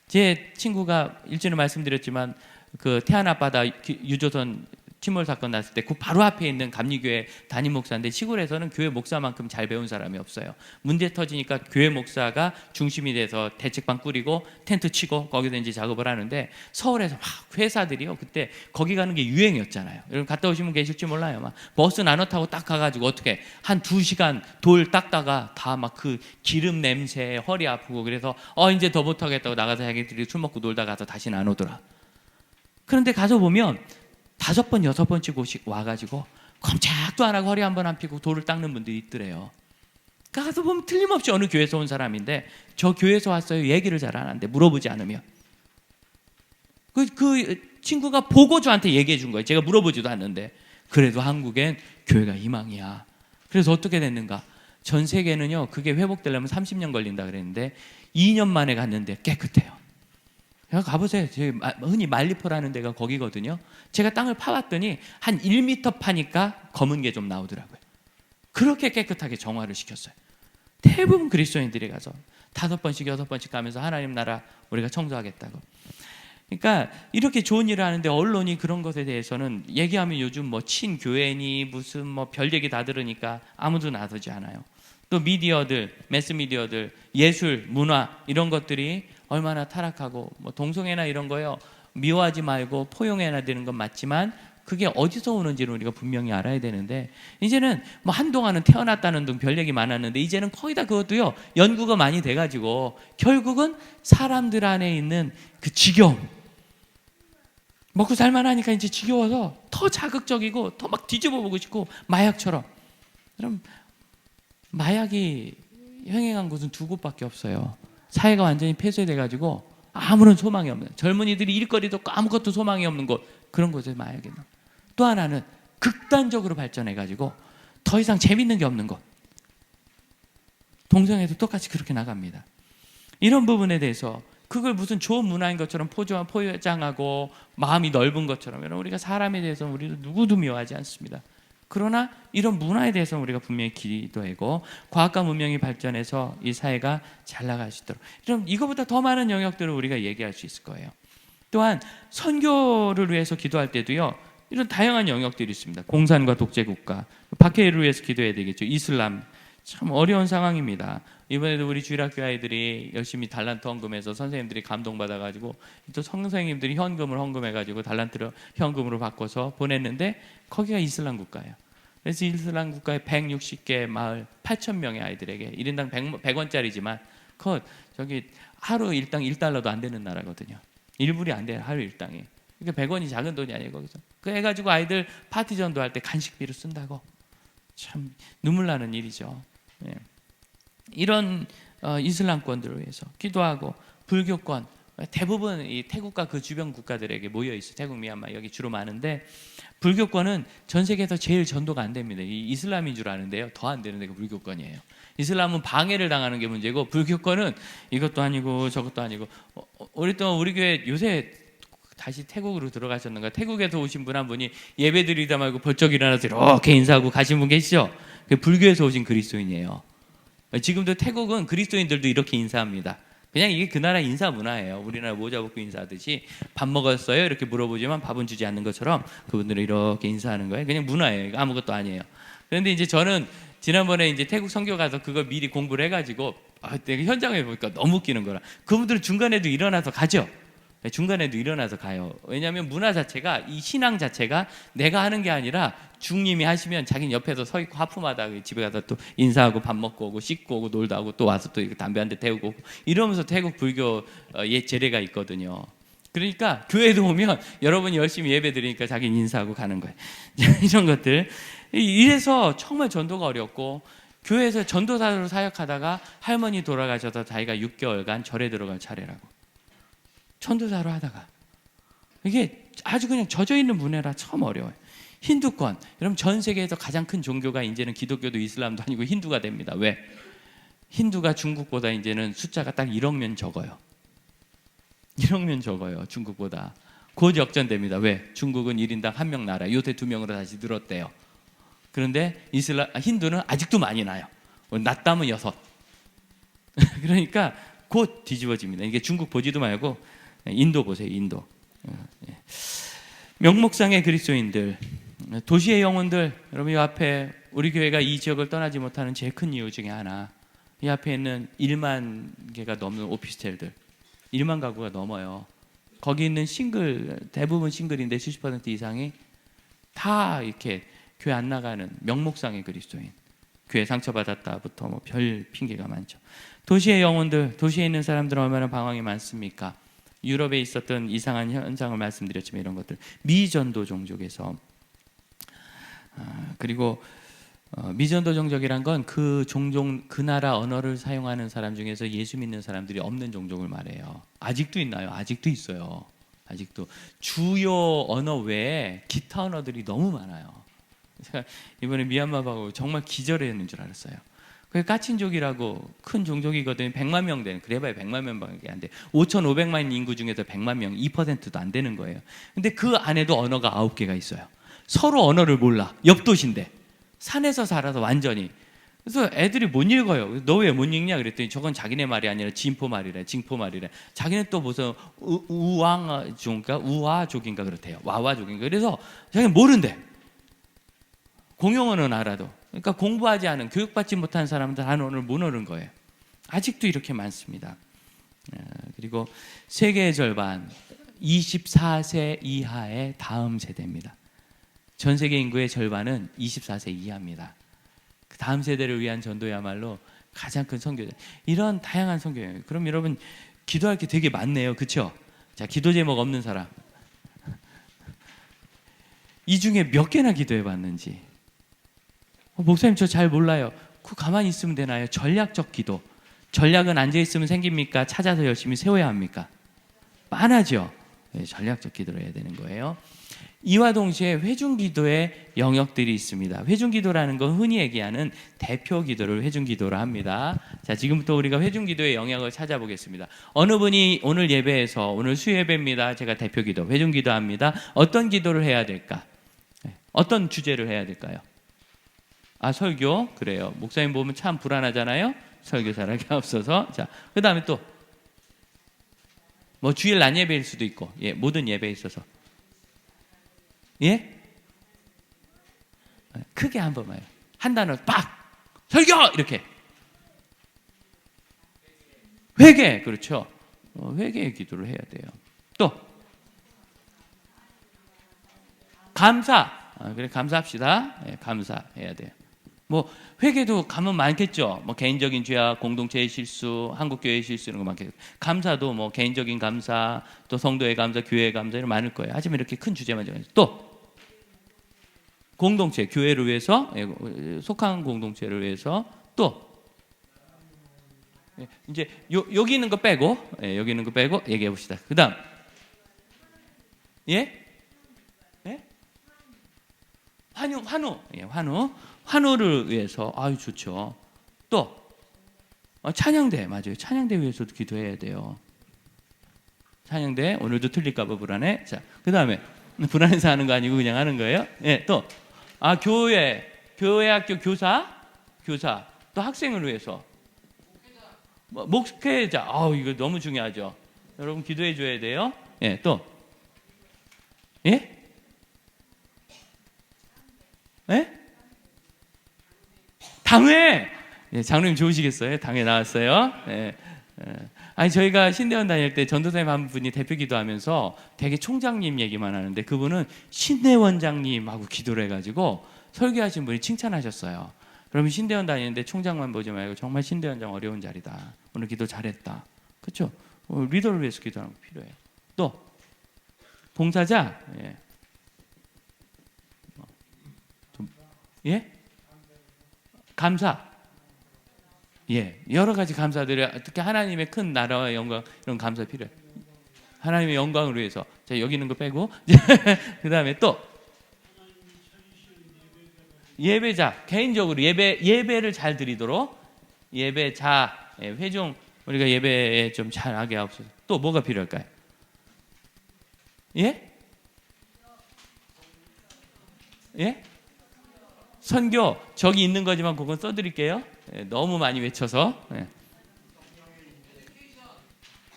제 친구가 일전에 말씀드렸지만 그 태안 앞바다 유조선 침몰 사건 났을 때 그 바로 앞에 있는 감리교회 담임 목사인데, 시골에서는 교회 목사만큼 잘 배운 사람이 없어요. 문제 터지니까 교회 목사가 중심이 돼서 대책방 꾸리고 텐트 치고 거기서 이제 작업을 하는데, 서울에서 막 회사들이요, 그때 거기 가는 게 유행이었잖아요. 여러분 갔다 오신 분 계실지 몰라요. 막 버스 나눠 타고 딱 가가지고 어떻게 한 2시간 돌 닦다가 다 막 그 기름 냄새 허리 아프고, 그래서 이제 더 못하겠다고 나가서 자기들이 술 먹고 놀다 가서 다시 안 오더라. 그런데 가서 보면 5번, 6번씩 와가지고 꼼짝도 안 하고 허리 한 번 안 펴고 돌을 닦는 분들이 있더래요. 가서 보면 틀림없이 어느 교회에서 온 사람인데, 저 교회에서 왔어요 얘기를 잘 안 하는데, 물어보지 않으면. 그 친구가 보고 저한테 얘기해 준 거예요. 제가 물어보지도 않는데. 그래도 한국엔 교회가 희망이야. 그래서 어떻게 됐는가? 전 세계는요, 그게 회복되려면 30년 걸린다 그랬는데 2년 만에 갔는데 깨끗해요. 가보세요. 흔히 말리포라는 데가 거기거든요. 제가 땅을 파봤더니 한 1m 파니까 검은 게 좀 나오더라고요. 그렇게 깨끗하게 정화를 시켰어요. 대부분 그리스도인들이 가서 5번씩 6번씩 가면서 하나님 나라 우리가 청소하겠다고. 그러니까 이렇게 좋은 일을 하는데 언론이 그런 것에 대해서는 얘기하면 요즘 뭐 친교회니 무슨 뭐 별 얘기 다 들으니까 아무도 나서지 않아요. 또 미디어들, 매스미디어들, 예술, 문화 이런 것들이 얼마나 타락하고, 뭐 동성애나 이런 거요, 미워하지 말고 포용해야 되는 건 맞지만 그게 어디서 오는지를 우리가 분명히 알아야 되는데, 이제는 뭐 한동안은 태어났다는 등 별 얘기 많았는데 이제는 거의 다 그것도요 연구가 많이 돼가지고 결국은 사람들 안에 있는 그 지겨움, 먹고 살만하니까 이제 지겨워서 더 자극적이고 더 막 뒤집어 보고 싶고, 마약처럼. 그럼 마약이 흥행한 곳은 2곳밖에 없어요. 사회가 완전히 폐쇄돼가지고 아무런 소망이 없는, 젊은이들이 일거리도 없고 아무것도 소망이 없는 곳, 그런 곳에 마약이 있는. 또 하나는 극단적으로 발전해가지고 더 이상 재밌는 게 없는 곳, 동성애도 똑같이 그렇게 나갑니다. 이런 부분에 대해서 그걸 무슨 좋은 문화인 것처럼 포장하고 마음이 넓은 것처럼, 여러분, 우리가 사람에 대해서 우리도 누구도 미워하지 않습니다. 그러나 이런 문화에 대해서 우리가 분명히 기도하고, 과학과 문명이 발전해서 이 사회가 잘 나갈 수 있도록, 이런 이거보다 더 많은 영역들을 우리가 얘기할 수 있을 거예요. 또한 선교를 위해서 기도할 때도요, 이런 다양한 영역들이 있습니다. 공산과 독재국가, 박해를 위해서 기도해야 되겠죠. 이슬람, 참 어려운 상황입니다. 이번에도 우리 주일학교 아이들이 열심히 달란트 헌금해서 선생님들이 감동받아가지고 또 선생님들이 현금을 헌금해가지고 달란트를 현금으로 바꿔서 보냈는데 거기가 이슬람 국가예요. 그래서 이슬람 국가의 160개 마을 8,000명의 아이들에게 1인당 100원짜리지만 저기 하루 일당 1달러도 안 되는 나라거든요. 1불이 안 돼요. 하루 일당이. 그러니까 100원이 작은 돈이 아니에요. 거기서. 그 해가지고 아이들 파티 전도할 때 간식비로 쓴다고. 참 눈물 나는 일이죠. 예. 이런 이슬람권들을 위해서 기도하고 불교권 대부분 이 태국과 그 주변 국가들에게 모여 있어요. 태국, 미얀마 여기 주로 많은데 불교권은 전 세계에서 제일 전도가 안 됩니다. 이 이슬람인 줄 아는데요. 더 안 되는 데가 불교권이에요. 이슬람은 방해를 당하는 게 문제고 불교권은 이것도 아니고 저것도 아니고 오랫동안 우리 교회 요새 다시 태국으로 들어가셨는가? 태국에서 오신 분 한 분이 예배 드리다 말고 벌쩍 일어나서 이렇게 인사하고 가신 분 계시죠? 불교에서 오신 그리스도인이에요. 지금도 태국은 그리스도인들도 이렇게 인사합니다. 그냥 이게 그 나라 인사 문화예요. 우리나라 모자 벗고 인사하듯이 밥 먹었어요? 이렇게 물어보지만 밥은 주지 않는 것처럼 그분들은 이렇게 인사하는 거예요. 그냥 문화예요. 이거 아무것도 아니에요. 그런데 이제 저는 지난번에 이제 태국 선교 가서 그거 미리 공부를 해가지고 내가 현장에 보니까 너무 웃기는 거라. 그분들은 중간에도 일어나서 가죠. 중간에도 일어나서 가요. 왜냐하면 문화 자체가 이 신앙 자체가 내가 하는 게 아니라 주님이 하시면 자기는 옆에서 서 있고 하품하다 집에 가서 또 인사하고 밥 먹고 오고 씻고 오고 놀다 오고 또 와서 또 담배 한 대 태우고 이러면서 태국 불교 제례가 있거든요. 그러니까 교회도 오면 여러분이 열심히 예배 드리니까 자기는 인사하고 가는 거예요. 이런 것들. 이래서 정말 전도가 어렵고 교회에서 전도사로 사역하다가 할머니 돌아가셔서 자기가 6개월간 절에 들어갈 차례라고. 전도사로 하다가 이게 아주 그냥 젖어있는 문화라 참 어려워요. 힌두권, 여러분 전 세계에서 가장 큰 종교가 이제는 기독교도 이슬람도 아니고 힌두가 됩니다. 왜? 힌두가 중국보다 이제는 숫자가 딱 1억 명 적어요. 1억 명 적어요. 중국보다. 곧 역전됩니다. 왜? 중국은 1인당 1명 나라, 요새 2명으로 다시 늘었대요. 그런데 힌두는 아직도 많이 나요. 낮다면 6. 그러니까 곧 뒤집어집니다. 이게 중국 보지도 말고 인도 보세요. 인도. 명목상의 그리스도인들, 도시의 영혼들. 여러분 이 앞에 우리 교회가 이 지역을 떠나지 못하는 제일 큰 이유 중에 하나, 이 앞에 있는 1만 개가 넘는 오피스텔들, 1만 가구가 넘어요. 거기 있는 대부분 싱글인데 70% 이상이 다 이렇게 교회 안 나가는 명목상의 그리스도인. 교회 상처받았다부터 뭐 별 핑계가 많죠. 도시의 영혼들, 도시에 있는 사람들은 얼마나 방황이 많습니까? 유럽에 있었던 이상한 현상을 말씀드렸지만 이런 것들, 미전도 종족에서 그리고 미전도 종족이란 건 그 종족, 그 나라 언어를 사용하는 사람 중에서 예수 믿는 사람들이 없는 종족을 말해요. 아직도 있나요? 아직도 있어요. 아직도 주요 언어 외에 기타 언어들이 너무 많아요. 제가 이번에 미얀마 가고 정말 기절했는 줄 알았어요. 그 까친족이라고 큰 종족이거든요. 100만 명 되는, 그래봐야 100만 명밖에 안 돼. 5,500만 인구 중에서 100만 명, 2%도 안 되는 거예요. 근데 그 안에도 언어가 9개가 있어요. 서로 언어를 몰라. 옆 도시인데 산에서 살아서 완전히. 그래서 애들이 못 읽어요. 너 왜 못 읽냐 그랬더니 저건 자기네 말이 아니라 진포 말이래, 징포 말이래. 자기는 또 무슨 우와족인가 그렇대요. 와와족인가. 그래서 자기는 모른대. 공용어는 알아도. 그러니까 공부하지 않은, 교육받지 못한 사람들 한어를 못 얻는 거예요. 아직도 이렇게 많습니다. 그리고 세계의 절반, 24세 이하의 다음 세대입니다. 전 세계 인구의 절반은 24세 이하입니다. 그 다음 세대를 위한 전도야말로 가장 큰 선교죠. 이런 다양한 선교예요. 그럼 여러분 기도할 게 되게 많네요. 그렇죠? 자, 기도 제목 없는 사람. 이 중에 몇 개나 기도해 봤는지. 목사님 저 잘 몰라요. 그 가만히 있으면 되나요? 전략적 기도. 전략은 앉아 있으면 생깁니까? 찾아서 열심히 세워야 합니까? 빤하죠. 네, 전략적 기도를 해야 되는 거예요. 이와 동시에 회중기도의 영역들이 있습니다. 회중기도라는 건 흔히 얘기하는 대표기도를 회중기도라 합니다. 자, 지금부터 우리가 회중기도의 영역을 찾아보겠습니다. 어느 분이 오늘 예배에서, 오늘 수예배입니다. 제가 대표기도, 회중기도합니다. 어떤 기도를 해야 될까? 어떤 주제를 해야 될까요? 설교. 그래요. 목사님 보면 참 불안하잖아요. 설교 잘하기 없어서. 자, 그 다음에 또 뭐 주일 난 예배일 수도 있고, 예, 모든 예배에 있어서. 예? 크게 한 번만요. 한 단어 빡! 설교 이렇게. 회개, 그렇죠. 회개의 기도를 해야 돼요. 또 감사. 그래, 감사합시다. 네, 감사해야 돼요. 뭐 회개도 가면 많겠죠. 뭐 개인적인 죄악, 공동체의 실수, 한국교회의 실수 이런 거 많겠죠. 감사도 뭐 개인적인 감사, 또 성도의 감사, 교회의 감사 이런 많을 거예요. 하지만 이렇게 큰 주제만 정해서 또 공동체, 교회를 위해서, 속한 공동체를 위해서 또 이제 여기 있는 거 빼고, 여기 있는 거 빼고 얘기해 봅시다. 그다음, 예? 예? 환우, 예, 환우를 위해서 아유 좋죠. 또 찬양대, 맞아요. 찬양대 위해서도 기도해야 돼요. 찬양대 오늘도 틀릴까봐 불안해. 자, 그다음에 불안해서 하는 거 아니고 그냥 하는 거예요. 예, 또 교회 학교 교사, 또 학생을 위해서 목회자. 이거 너무 중요하죠. 여러분 기도해 줘야 돼요. 예, 또 예? 예? 당회. 예, 장로님 좋으시겠어요? 당회 나왔어요. 예, 예. 아니 저희가 신대원 다닐 때 전도사님 한 분이 대표 기도하면서 되게 총장님 얘기만 하는데 그분은 신대원장님하고 기도를 해가지고 설교하신 분이 칭찬하셨어요. 그러면 신대원 다니는데 총장만 보지 말고 정말 신대원장 어려운 자리다. 오늘 기도 잘했다. 그렇죠? 리더를 위해서 기도하는 거 필요해요. 또 봉사자. 예. 예? 감사. 예, 여러 가지 감사드려. 특히 하나님의 큰 나라와 영광 이런 감사 필요해요. 하나님의 영광을 위해서. 자, 여기 있는 거 빼고 그 다음에 또 예배자. 개인적으로 예배를 잘 드리도록 예배자, 회중 우리가 예배에 좀 잘하게 하옵소서. 또 뭐가 필요할까요? 예? 예? 선교. 저기 있는 거지만 그건 써드릴게요. 너무 많이 외쳐서.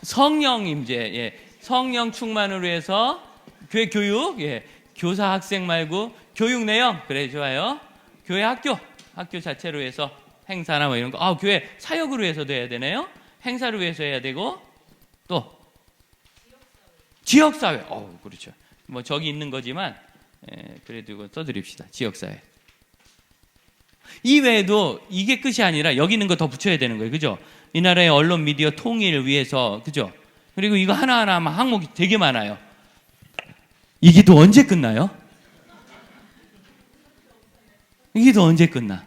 성령 임재. 예. 성령 충만을 위해서 교회 교육. 예. 교사 학생 말고 교육 내용. 그래, 좋아요. 교회 학교 자체로 해서 행사나 뭐 이런 거. 교회 사역으로 해서도 해야 되네요. 행사를 위해서 해야 되고 또 지역사회. 그렇죠. 뭐 저기 있는 거지만 그래도 이거 써드립시다. 지역사회. 이 외에도 이게 끝이 아니라 여기 있는 거 더 붙여야 되는 거예요. 그죠? 이 나라의 언론 미디어 통일을 위해서. 그죠? 그리고 이거 하나하나 항목이 되게 많아요. 이 기도 언제 끝나요? 이 기도 언제 끝나?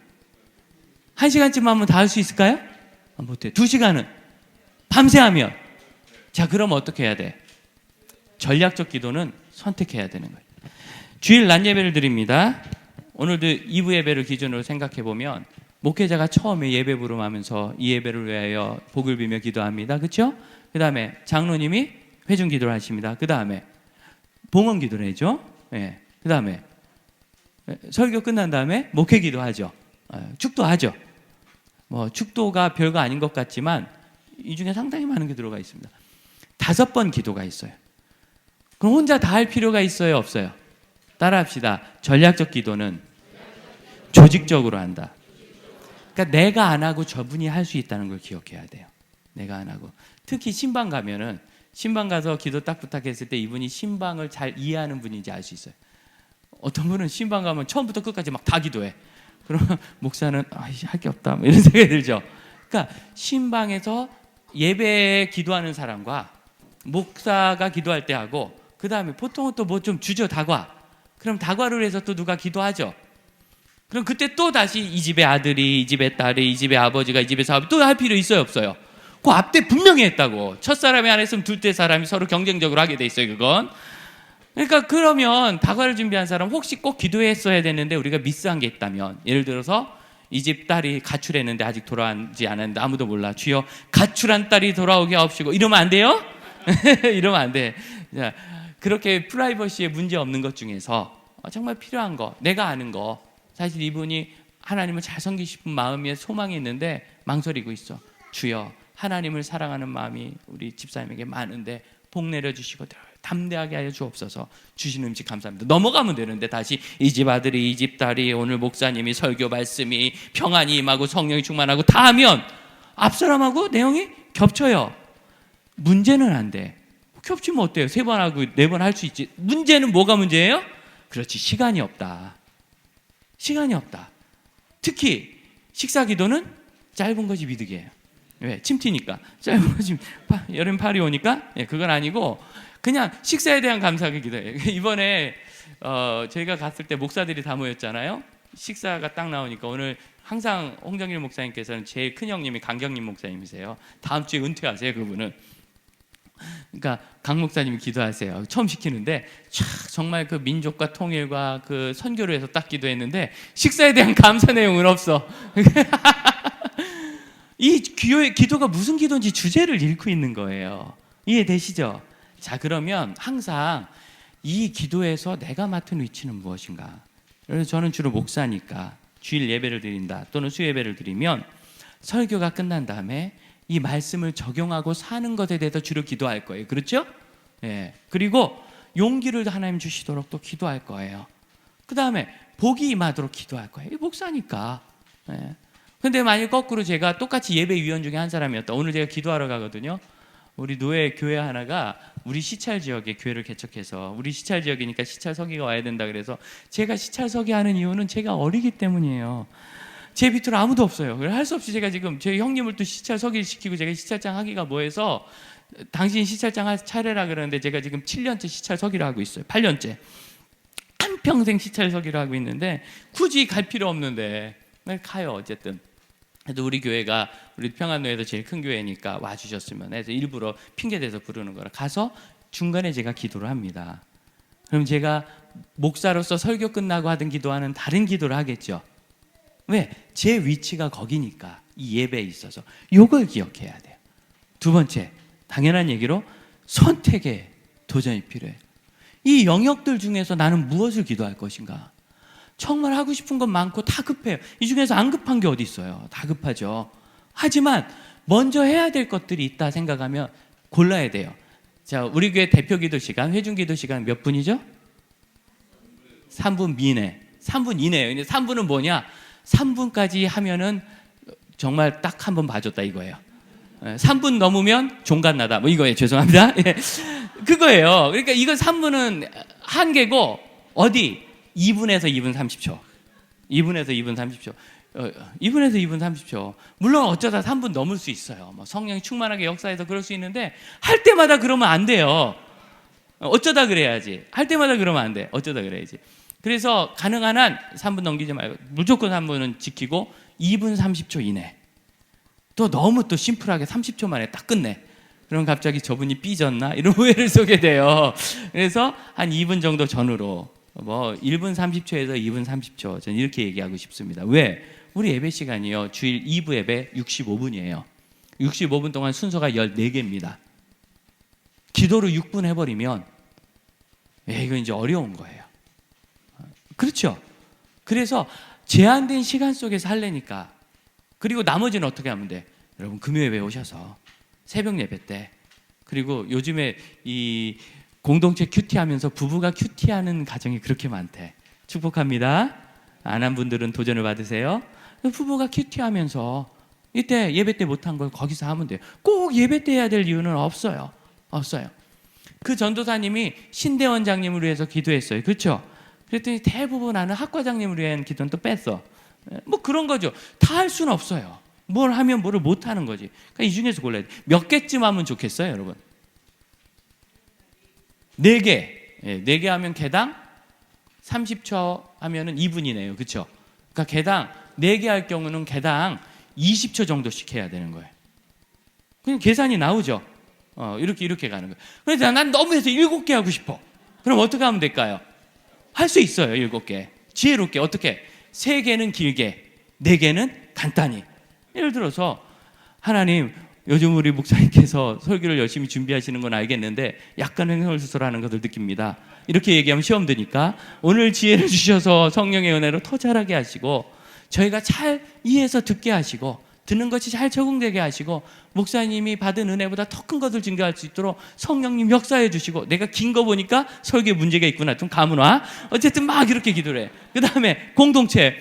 1시간쯤 하면 다 할 수 있을까요? 못해. 2시간은 밤새 하면. 자, 그럼 어떻게 해야 돼? 전략적 기도는 선택해야 되는 거예요. 주일 낮 예배를 드립니다. 오늘도 2부 예배를 기준으로 생각해 보면 목회자가 처음에 예배 부름하면서 이 예배를 위하여 복을 빌며 기도합니다. 그렇죠? 그 다음에 장로님이 회중 기도를 하십니다. 그 다음에 봉헌 기도를 해죠. 예. 그 다음에 설교 끝난 다음에 목회 기도하죠. 축도하죠. 뭐 축도가 별거 아닌 것 같지만 이 중에 상당히 많은 게 들어가 있습니다. 5번 기도가 있어요. 그럼 혼자 다 할 필요가 있어요, 없어요? 따라합시다. 전략적 기도는 조직적으로 한다. 그러니까 내가 안 하고 저분이 할 수 있다는 걸 기억해야 돼요. 내가 안 하고. 특히 신방 가면은 신방 가서 기도 딱 부탁했을 때 이분이 신방을 잘 이해하는 분인지 알 수 있어요. 어떤 분은 신방 가면 처음부터 끝까지 막 다 기도해. 그러면 목사는 할 게 없다 뭐 이런 생각이 들죠. 그러니까 신방에서 예배에 기도하는 사람과 목사가 기도할 때 하고 그 다음에 보통은 또 뭐 좀 주저 다과. 그럼 다과를 해서 또 누가 기도하죠. 그럼 그때 또 다시 이 집의 아들이, 이 집의 딸이, 이 집의 아버지가, 이 집의 사업이 또 할 필요 있어요, 없어요? 그 앞때 분명히 했다고. 첫 사람이 안 했으면 둘째 사람이 서로 경쟁적으로 하게 돼 있어요, 그건. 그러니까 그러면 다과를 준비한 사람 혹시 꼭 기도했어야 되는데 우리가 미스한 게 있다면, 예를 들어서 이 집 딸이 가출했는데 아직 돌아오지 않았는데 아무도 몰라. 주여 가출한 딸이 돌아오게 하옵시고. 이러면 안 돼요? 이러면 안 돼. 자, 그렇게 프라이버시에 문제 없는 것 중에서 정말 필요한 거, 내가 아는 거. 사실 이분이 하나님을 잘 섬기고 싶은 마음에 소망이 있는데 망설이고 있어. 주여, 하나님을 사랑하는 마음이 우리 집사님에게 많은데 복 내려주시고 담대하게 하여 주옵소서. 주신 음식 감사합니다. 넘어가면 되는데 다시 이 집 아들이 이 집 딸이 오늘 목사님이 설교 말씀이 평안이 임하고 성령이 충만하고 다 하면 앞 사람하고 내용이 겹쳐요. 문제는 안 돼. 겹치면 어때요? 3번 하고 4번 할 수 있지. 문제는 뭐가 문제예요? 그렇지, 시간이 없다. 시간이 없다. 특히 식사 기도는 짧은 것이 이득이에요. 왜? 침 튀니까. 짧은 것이 여름 팔이 오니까 그건 아니고 그냥 식사에 대한 감사하게 기도해요. 이번에 저희가 갔을 때 목사들이 다 모였잖아요. 식사가 딱 나오니까 오늘 항상 홍정일 목사님께서는 제일 큰 형님이 강경림 목사님이세요. 다음 주에 은퇴하세요, 그분은. 그러니까 강 목사님이 기도하세요. 처음 시키는데 정말 그 민족과 통일과 그 선교를 해서 딱 기도했는데 식사에 대한 감사 내용은 없어. 이 기도가 무슨 기도인지 주제를 잃고 있는 거예요. 이해되시죠? 자, 그러면 항상 이 기도에서 내가 맡은 위치는 무엇인가? 그래서 저는 주로 목사니까 주일 예배를 드린다 또는 수예배를 드리면 설교가 끝난 다음에 이 말씀을 적용하고 사는 것에 대해서 주로 기도할 거예요. 그렇죠? 예. 그리고 용기를 하나님 주시도록 또 기도할 거예요. 그 다음에 복이 임하도록 기도할 거예요. 이 목사니까. 예. 근데 만약 거꾸로 제가 똑같이 예배위원 중에 한 사람이었다. 오늘 제가 기도하러 가거든요. 우리 노예 교회 하나가 우리 시찰 지역에 교회를 개척해서 우리 시찰 지역이니까 시찰 서기가 와야 된다 그래서 제가 시찰 서기 하는 이유는 제가 어리기 때문이에요. 제 밑으로 아무도 없어요. 할 수 없이 제가 지금 제 형님을 또 시찰 서기를 시키고 제가 시찰장 하기가 뭐해서 당신 시찰장 할 차례라 그러는데 제가 지금 7년째 시찰 서기를 하고 있어요. 8년째. 한평생 시찰 서기를 하고 있는데 굳이 갈 필요 없는데 가요. 어쨌든. 그래도 우리 교회가 우리 평안로에서 제일 큰 교회니까 와주셨으면 해서 일부러 핑계대서 부르는 거라 가서 중간에 제가 기도를 합니다. 그럼 제가 목사로서 설교 끝나고 하던 기도와는 다른 기도를 하겠죠. 왜? 제 위치가 거기니까 이 예배에 있어서 이걸 기억해야 돼요. 두 번째, 당연한 얘기로 선택에 도전이 필요해요. 이 영역들 중에서 나는 무엇을 기도할 것인가? 정말 하고 싶은 건 많고 다 급해요. 이 중에서 안 급한 게 어디 있어요? 다 급하죠. 하지만 먼저 해야 될 것들이 있다 생각하면 골라야 돼요. 자, 우리 교회 대표 기도 시간, 회중 기도 시간 몇 분이죠? 3분 이내. 3분 이내예요. 근데 3분은 뭐냐? 3분까지 하면은 정말 딱 한 번 봐줬다 이거예요. 3분 넘으면 종갓나다 뭐 이거예요. 죄송합니다. 그거예요. 그러니까 이건 3분은 한계고 어디? 2분에서 2분 30초. 2분에서 2분 30초. 2분에서 2분 30초. 물론 어쩌다 3분 넘을 수 있어요. 뭐 성령이 충만하게 역사해서 그럴 수 있는데 할 때마다 그러면 안 돼요. 어쩌다 그래야지. 할 때마다 그러면 안 돼. 어쩌다 그래야지. 그래서 가능한 한 3분 넘기지 말고 무조건 3분은 지키고 2분 30초 이내. 또 너무 또 심플하게 30초 만에 딱 끝내. 그럼 갑자기 저분이 삐졌나? 이런 오해를 쏘게 돼요. 그래서 한 2분 정도 전후로 뭐 1분 30초에서 2분 30초 저는 이렇게 얘기하고 싶습니다. 왜? 우리 예배 시간이요. 주일 2부 예배 65분이에요. 65분 동안 순서가 14개입니다. 기도로 6분 해버리면 이거 이제 어려운 거예요. 그렇죠? 그래서 제한된 시간 속에서 하려니까 그리고 나머지는 어떻게 하면 돼? 여러분 금요예배 오셔서 새벽 예배 때 그리고 요즘에 이 공동체 큐티하면서 부부가 큐티하는 가정이 그렇게 많대. 축복합니다. 안 한 분들은 도전을 받으세요. 부부가 큐티하면서 이때 예배 때 못한 걸 거기서 하면 돼요. 꼭 예배 때 해야 될 이유는 없어요. 없어요. 그 전도사님이 신대원장님을 위해서 기도했어요. 그렇죠? 그랬더니 대부분 나는 학과장님을 위한 기도는 또 뺐어. 뭐 그런 거죠. 다 할 수는 없어요. 뭘 하면 뭐를 못 하는 거지. 그러니까 이 중에서 골라야 돼. 몇 개쯤 하면 좋겠어요, 여러분? 4개. 4개 하면 개당 30초 하면은 2분이네요. 그렇죠? 그러니까 개당 4개 할 경우는 개당 20초 정도씩 해야 되는 거예요. 그냥 계산이 나오죠. 이렇게 가는 거예요. 그래서 난 너무 해서 7개 하고 싶어. 그럼 어떻게 하면 될까요? 할 수 있어요. 7개. 지혜롭게 어떻게? 3개는 길게, 4개는 간단히. 예를 들어서 하나님 요즘 우리 목사님께서 설교를 열심히 준비하시는 건 알겠는데 약간 횡설수설하는 것을 느낍니다. 이렇게 얘기하면 시험 드니까 오늘 지혜를 주셔서 성령의 은혜로 더 잘하게 하시고 저희가 잘 이해해서 듣게 하시고 듣는 것이 잘 적응되게 하시고 목사님이 받은 은혜보다 더 큰 것을 증거할 수 있도록 성령님 역사해 주시고 내가 긴 거 보니까 설교에 문제가 있구나 좀 가문화 어쨌든 막 이렇게 기도를 해. 그 다음에 공동체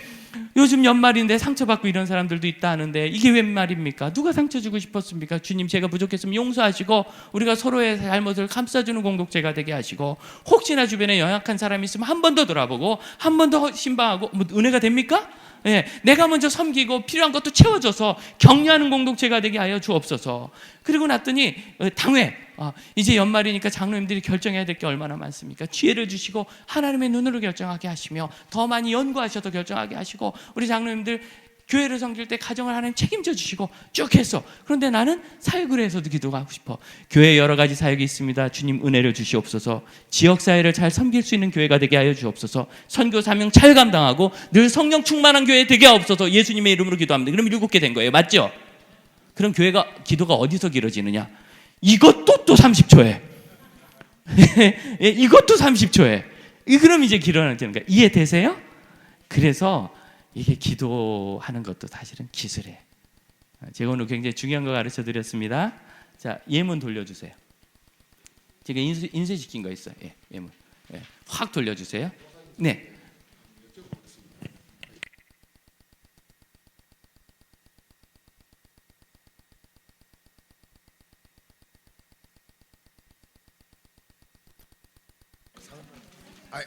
요즘 연말인데 상처받고 이런 사람들도 있다 하는데 이게 웬 말입니까? 누가 상처 주고 싶었습니까? 주님 제가 부족했으면 용서하시고 우리가 서로의 잘못을 감싸주는 공동체가 되게 하시고 혹시나 주변에 연약한 사람이 있으면 한 번 더 돌아보고 한 번 더 신방하고 뭐 은혜가 됩니까? 예, 내가 먼저 섬기고 필요한 것도 채워줘서 격려하는 공동체가 되게 하여 주옵소서. 그리고 났더니 당회 이제 연말이니까 장로님들이 결정해야 될 게 얼마나 많습니까? 지혜를 주시고 하나님의 눈으로 결정하게 하시며 더 많이 연구하셔서 결정하게 하시고 우리 장로님들 교회를 섬길 때 가정을 하나님 책임져 주시고 쭉 해서 그런데 나는 사역을 해서도 기도하고 싶어. 교회에 여러 가지 사역이 있습니다. 주님 은혜를 주시옵소서. 지역사회를 잘 섬길 수 있는 교회가 되게 하여 주옵소서. 선교 사명 잘 감당하고 늘 성령 충만한 교회 되게 하옵소서. 예수님의 이름으로 기도합니다. 그럼 7개 된 거예요. 맞죠? 그럼 기도가 어디서 길어지느냐? 이것도 또 30초에 이것도 30초에 그럼 이제 길어지는 거예요. 이해되세요? 그래서 이게 기도하는 것도 사실은 기술이에요. 제가 오늘 굉장히 중요한 거 가르쳐 드렸습니다. 자, 예문 돌려주세요. 제가 인쇄시킨 거 있어요. 예, 예문. 예, 확 돌려주세요. 네.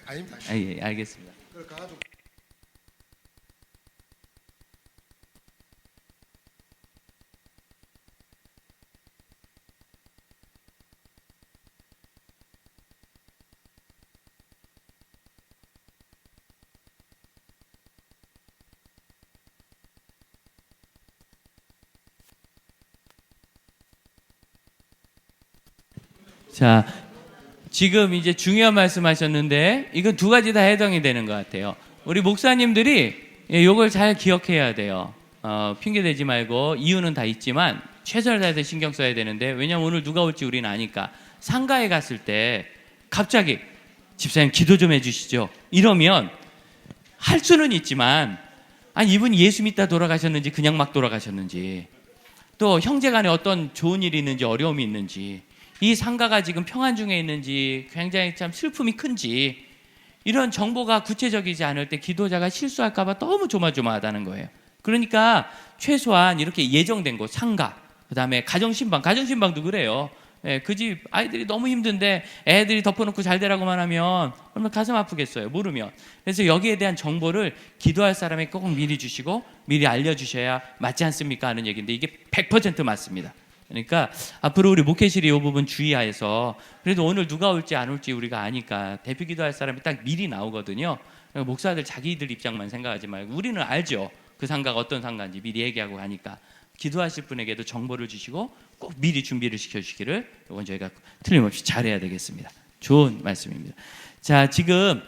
아닙니다. 예, 알겠습니다. 자, 지금 이제 중요한 말씀하셨는데 이건 두 가지 다 해당이 되는 것 같아요. 우리 목사님들이 이걸 잘 기억해야 돼요. 핑계 대지 말고 이유는 다 있지만 최선을 다해서 신경 써야 되는데 왜냐면 오늘 누가 올지 우리는 아니까 상가에 갔을 때 갑자기 집사님 기도 좀 해주시죠. 이러면 할 수는 있지만 아니 이분이 예수 믿다 돌아가셨는지 그냥 막 돌아가셨는지 또 형제간에 어떤 좋은 일이 있는지 어려움이 있는지 이 상가가 지금 평안 중에 있는지 굉장히 참 슬픔이 큰지 이런 정보가 구체적이지 않을 때 기도자가 실수할까 봐 너무 조마조마하다는 거예요. 그러니까 최소한 이렇게 예정된 곳 상가 그다음에 가정신방도 그래요. 예, 그 집 아이들이 너무 힘든데 애들이 덮어놓고 잘 되라고만 하면 얼마나 가슴 아프겠어요. 모르면. 그래서 여기에 대한 정보를 기도할 사람에게 꼭 미리 주시고 미리 알려주셔야 맞지 않습니까 하는 얘기인데 이게 100% 맞습니다. 그러니까 앞으로 우리 목회실이 이 부분 주의하여서 그래도 오늘 누가 올지 안 올지 우리가 아니까 대표 기도할 사람이 딱 미리 나오거든요. 목사들 자기들 입장만 생각하지 말고 우리는 알죠. 그 상가가 어떤 상가인지 미리 얘기하고 하니까 기도하실 분에게도 정보를 주시고 꼭 미리 준비를 시켜주시기를 이건 저희가 틀림없이 잘해야 되겠습니다. 좋은 말씀입니다. 자, 지금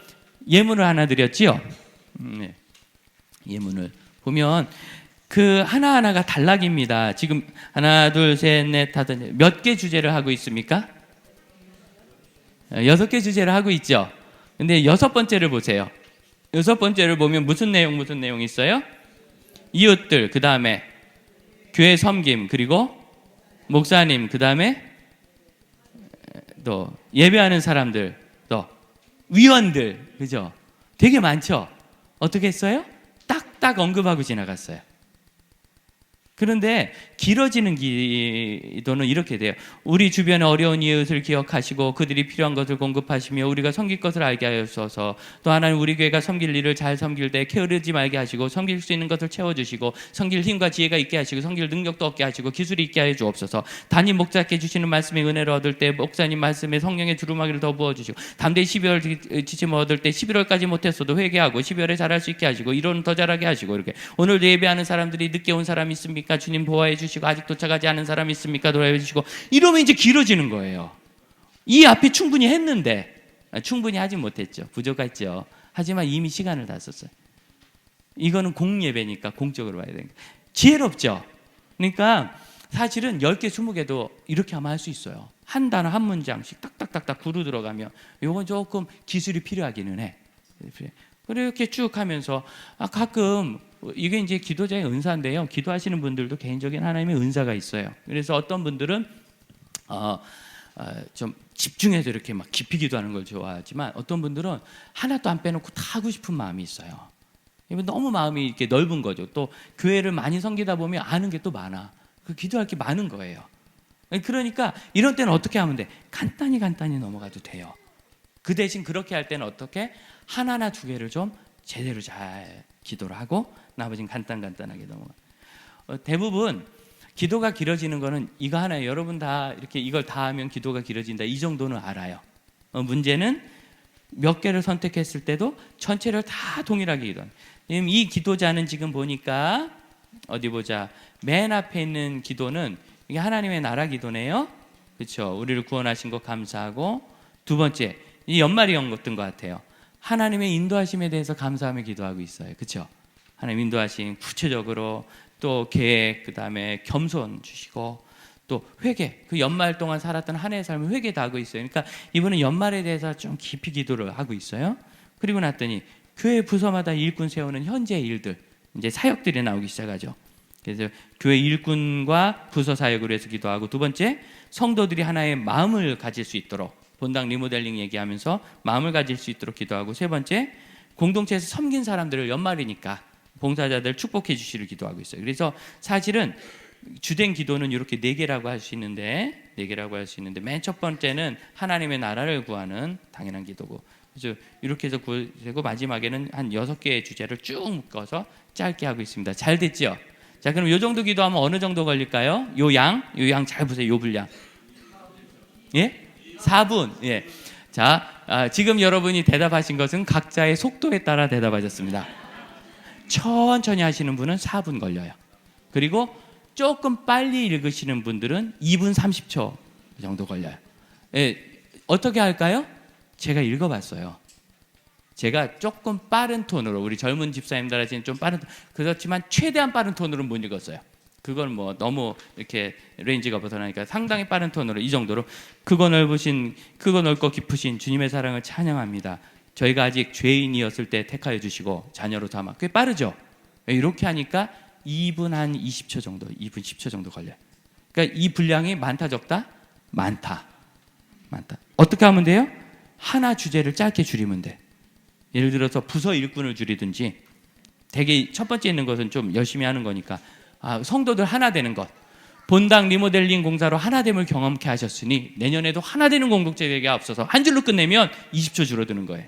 예문을 하나 드렸지요. 네. 예문을 보면 그 하나하나가 단락입니다. 지금 하나, 둘, 셋, 넷, 다섯, 몇 개 주제를 하고 있습니까? 6개 주제를 하고 있죠. 근데 6번째를 보세요. 6번째를 보면 무슨 내용 있어요? 이웃들, 그 다음에 교회 섬김, 그리고 목사님, 그 다음에 또 예배하는 사람들, 또 위원들, 그죠? 되게 많죠? 어떻게 했어요? 딱딱 언급하고 지나갔어요. 그런데 길어지는 기도는 이렇게 돼요. 우리 주변에 어려운 이웃을 기억하시고 그들이 필요한 것을 공급하시며 우리가 섬길 것을 알게 하여서 또 하나님 우리 교회가 섬길 일을 잘 섬길 때 게으르지 말게 하시고 섬길 수 있는 것을 채워주시고 섬길 힘과 지혜가 있게 하시고 섬길 능력도 얻게 하시고 기술이 있게 하여 주옵소서. 담임 목자께 주시는 말씀의 은혜를 얻을 때 목사님 말씀에 성령의 두루마기를 더 부어주시고 담대히 12월 지침을 얻을 때 11월까지 못했어도 회개하고 12월에 잘할 수 있게 하시고 이론은 더 잘하게 하시고 이렇게 오늘 예배하는 사람들이 늦게 온 사람이 있습니까? 주님 보호해 주시고 아직 도착하지 않은 사람이 있습니까? 도와해 주시고 이러면 이제 길어지는 거예요. 이 앞에 충분히 했는데 충분히 하지 못했죠. 부족했죠. 하지만 이미 시간을 다 썼어요. 이거는 공예배니까 공적으로 봐야 되는 거예요. 지혜롭죠. 그러니까 사실은 10개, 20개도 이렇게 하면 할 수 있어요. 한 단어 한 문장씩 딱딱딱딱 구루 들어가면 이건 조금 기술이 필요하기는 해. 그렇게 쭉 하면서 가끔 이게 이제 기도자의 은사인데요. 기도하시는 분들도 개인적인 하나님의 은사가 있어요. 그래서 어떤 분들은 좀 집중해서 이렇게 막 깊이 기도하는 걸 좋아하지만 어떤 분들은 하나도 안 빼놓고 다 하고 싶은 마음이 있어요. 너무 마음이 이렇게 넓은 거죠. 또 교회를 많이 섬기다 보면 아는 게 또 많아. 그 기도할 게 많은 거예요. 그러니까 이런 때는 어떻게 하면 돼? 간단히 넘어가도 돼요. 그 대신 그렇게 할 때는 어떻게? 하나나 두 개를 좀 제대로 잘 기도를 하고 나머지는 간단하게 넘어가. 대부분 기도가 길어지는 거는 이거 하나예요. 여러분 다 이렇게 이걸 다 하면 기도가 길어진다. 이 정도는 알아요. 문제는 몇 개를 선택했을 때도 전체를 다 동일하게 기도하는. 이 기도자는 지금 보니까 어디 보자. 맨 앞에 있는 기도는 이게 하나님의 나라 기도네요. 그렇죠? 우리를 구원하신 것 감사하고, 두 번째 이 연말이 같은 것 같아요. 하나님의 인도하심에 대해서 감사하며 기도하고 있어요. 그렇죠? 하나님 인도하심 구체적으로, 또 계획, 그 다음에 겸손 주시고, 또 회개, 그 연말 동안 살았던 한 해의 삶을 회개 다 하고 있어요. 그러니까 이분은 연말에 대해서 좀 깊이 기도를 하고 있어요. 그리고 났더니 교회 부서마다 일꾼 세우는 현재 일들, 이제 사역들이 나오기 시작하죠. 그래서 교회 일꾼과 부서 사역을 해서 기도하고, 두 번째 성도들이 하나의 마음을 가질 수 있도록 본당 리모델링 얘기하면서 마음을 가질 수 있도록 기도하고, 세 번째 공동체에서 섬긴 사람들을 연말이니까 봉사자들 축복해 주시를 기도하고 있어요. 그래서 사실은 주된 기도는 이렇게 네 개라고 할 수 있는데 맨 첫 번째는 하나님의 나라를 구하는 당연한 기도고, 그래서 이렇게 해서 구하고 마지막에는 한 6개의 주제를 쭉 묶어서 짧게 하고 있습니다. 잘 됐죠? 자, 그럼 이 정도 기도하면 어느 정도 걸릴까요? 요 양 잘 보세요. 요 분량. 예? 4분. 예. 자, 지금 여러분이 대답하신 것은 각자의 속도에 따라 대답하셨습니다. 천천히 하시는 분은 4분 걸려요. 그리고 조금 빨리 읽으시는 분들은 2분 30초 정도 걸려요. 예, 어떻게 할까요? 제가 읽어봤어요. 제가 조금 빠른 톤으로, 우리 젊은 집사님들 하시는 좀 빠른 톤, 그렇지만 최대한 빠른 톤으로는 못 읽었어요. 그건 뭐 너무 이렇게 레인지가 벗어나니까 상당히 빠른 톤으로, 이 정도로 크고 넓고 깊으신 주님의 사랑을 찬양합니다. 저희가 아직 죄인이었을 때 택하여 주시고 자녀로 삼아. 꽤 빠르죠? 이렇게 하니까 2분 한 20초 정도, 2분 10초 정도 걸려요. 그러니까 이 분량이 많다 적다? 많다. 어떻게 하면 돼요? 하나 주제를 짧게 줄이면 돼. 예를 들어서 부서 일꾼을 줄이든지, 되게 첫 번째 있는 것은 좀 열심히 하는 거니까 성도들 하나 되는 것, 본당 리모델링 공사로 하나됨을 경험케 하셨으니 내년에도 하나 되는 공동체가 없어서 한 줄로 끝내면 20초 줄어드는 거예요.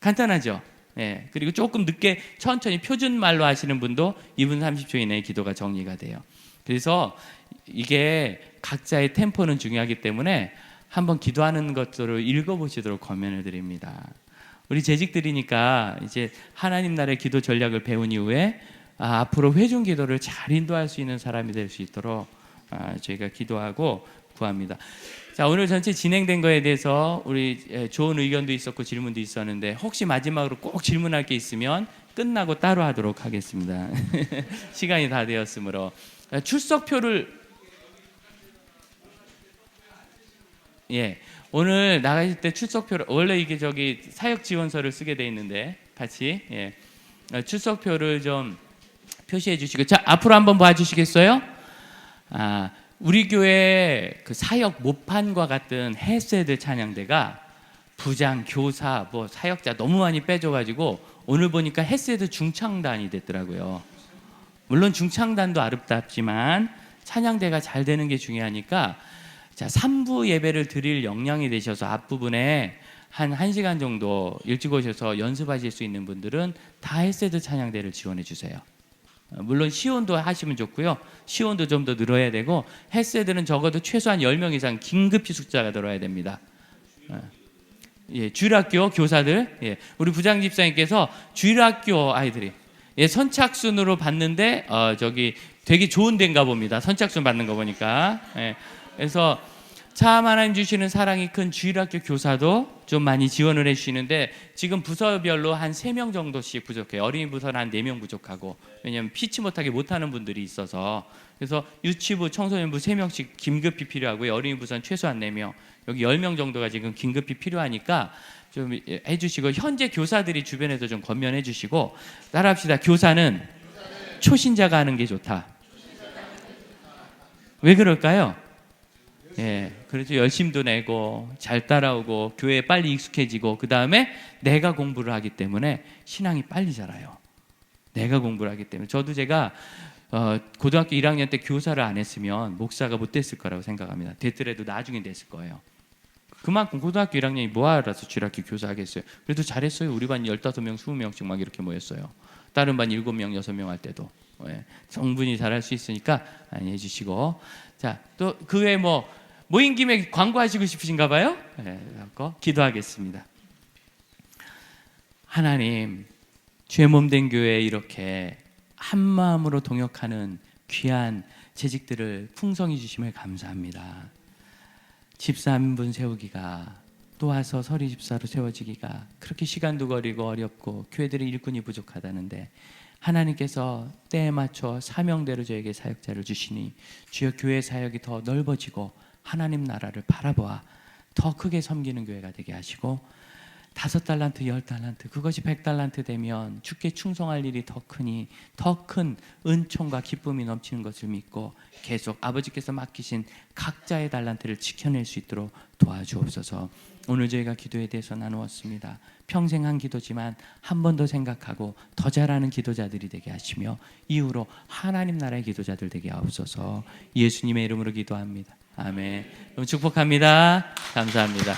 간단하죠? 예. 그리고 조금 늦게 천천히 표준말로 하시는 분도 2분 30초 이내에 기도가 정리가 돼요. 그래서 이게 각자의 템포는 중요하기 때문에 한번 기도하는 것들을 읽어보시도록 권면을 드립니다. 우리 재직들이니까 이제 하나님 나라의 기도 전략을 배운 이후에 앞으로 회중 기도를 잘 인도할 수 있는 사람이 될 수 있도록 저희가 기도하고 구합니다. 자, 오늘 전체 진행된 거에 대해서 우리 좋은 의견도 있었고 질문도 있었는데, 혹시 마지막으로 꼭 질문할 게 있으면 끝나고 따로 하도록 하겠습니다. 시간이 다 되었으므로. 출석표를, 예, 오늘 나가실 때 출석표를, 원래 이게 저기 사역 지원서를 쓰게 돼 있는데 같이, 예, 출석표를 좀 표시해 주시고. 자, 앞으로 한번 봐주시겠어요? 우리 교회 그 사역 모판과 같은 헤세드 찬양대가 부장, 교사, 뭐 사역자 너무 많이 빼줘가지고 오늘 보니까 헤세드 중창단이 됐더라고요. 물론 중창단도 아름답지만 찬양대가 잘 되는 게 중요하니까, 자, 3부 예배를 드릴 역량이 되셔서 앞부분에 한 1시간 정도 일찍 오셔서 연습하실 수 있는 분들은 다 헤세드 찬양대를 지원해 주세요. 물론 시온도 하시면 좋고요. 시온도 좀 더 늘어야 되고, 헤세드는 적어도 최소한 10명 이상 긴급히 숫자가 들어야 됩니다. 예, 주일학교 교사들, 예, 우리 부장 집사님께서 주일학교 아이들이, 예, 선착순으로 봤는데 저기 되게 좋은 데인가 봅니다. 선착순 받는 거 보니까. 예, 그래서 참 하나님 주시는 사랑이 큰 주일학교 교사도 좀 많이 지원을 해주시는데 지금 부서별로 한 3명 정도씩 부족해요. 어린이 부서는 한 4명 부족하고, 왜냐하면 피치 못하게 못하는 분들이 있어서. 그래서 유치부, 청소년부 3명씩 긴급히 필요하고요. 어린이 부서는 최소한 4명, 여기 10명 정도가 지금 긴급히 필요하니까 좀 해주시고, 현재 교사들이 주변에도 좀 권면해 주시고, 따라합시다. 교사는 초신자가 하는 게 좋다. 왜 그럴까요? 예, 그래서 열심도 내고 잘 따라오고 교회에 빨리 익숙해지고, 그 다음에 내가 공부를 하기 때문에 신앙이 빨리 자라요. 내가 공부를 하기 때문에. 저도 제가 고등학교 1학년 때 교사를 안 했으면 목사가 못 됐을 거라고 생각합니다. 됐더라도 나중에 됐을 거예요. 그만큼 고등학교 1학년이 뭐하러서 주일학교 교사 하겠어요. 그래도 잘했어요. 우리 반 15명, 20명씩 막 이렇게 모였어요. 다른 반 7명, 6명 할 때도. 예, 충분히 잘할 수 있으니까 많이 해주시고. 자, 또 그 외에 모인 김에 광고하시고 싶으신가 봐요? 네, 기도하겠습니다. 하나님, 주의 몸된 교회에 이렇게 한 마음으로 동역하는 귀한 재직들을 풍성히 주심을 감사합니다. 집사 한 분 세우기가, 또 와서 서리 집사로 세워지기가 그렇게 시간도 걸리고 어렵고 교회들의 일꾼이 부족하다는데, 하나님께서 때에 맞춰 사명대로 저에게 사역자를 주시니 주여 교회 사역이 더 넓어지고 하나님 나라를 바라보아 더 크게 섬기는 교회가 되게 하시고, 5달란트, 10달란트, 그것이 100달란트 되면 주께 충성할 일이 더 크니 더 큰 은총과 기쁨이 넘치는 것을 믿고 계속 아버지께서 맡기신 각자의 달란트를 지켜낼 수 있도록 도와주옵소서. 오늘 저희가 기도에 대해서 나누었습니다. 평생 한 기도지만 한 번 더 생각하고 더 잘하는 기도자들이 되게 하시며, 이후로 하나님 나라의 기도자들 되게 하옵소서. 예수님의 이름으로 기도합니다. 아멘. 축복합니다. 감사합니다.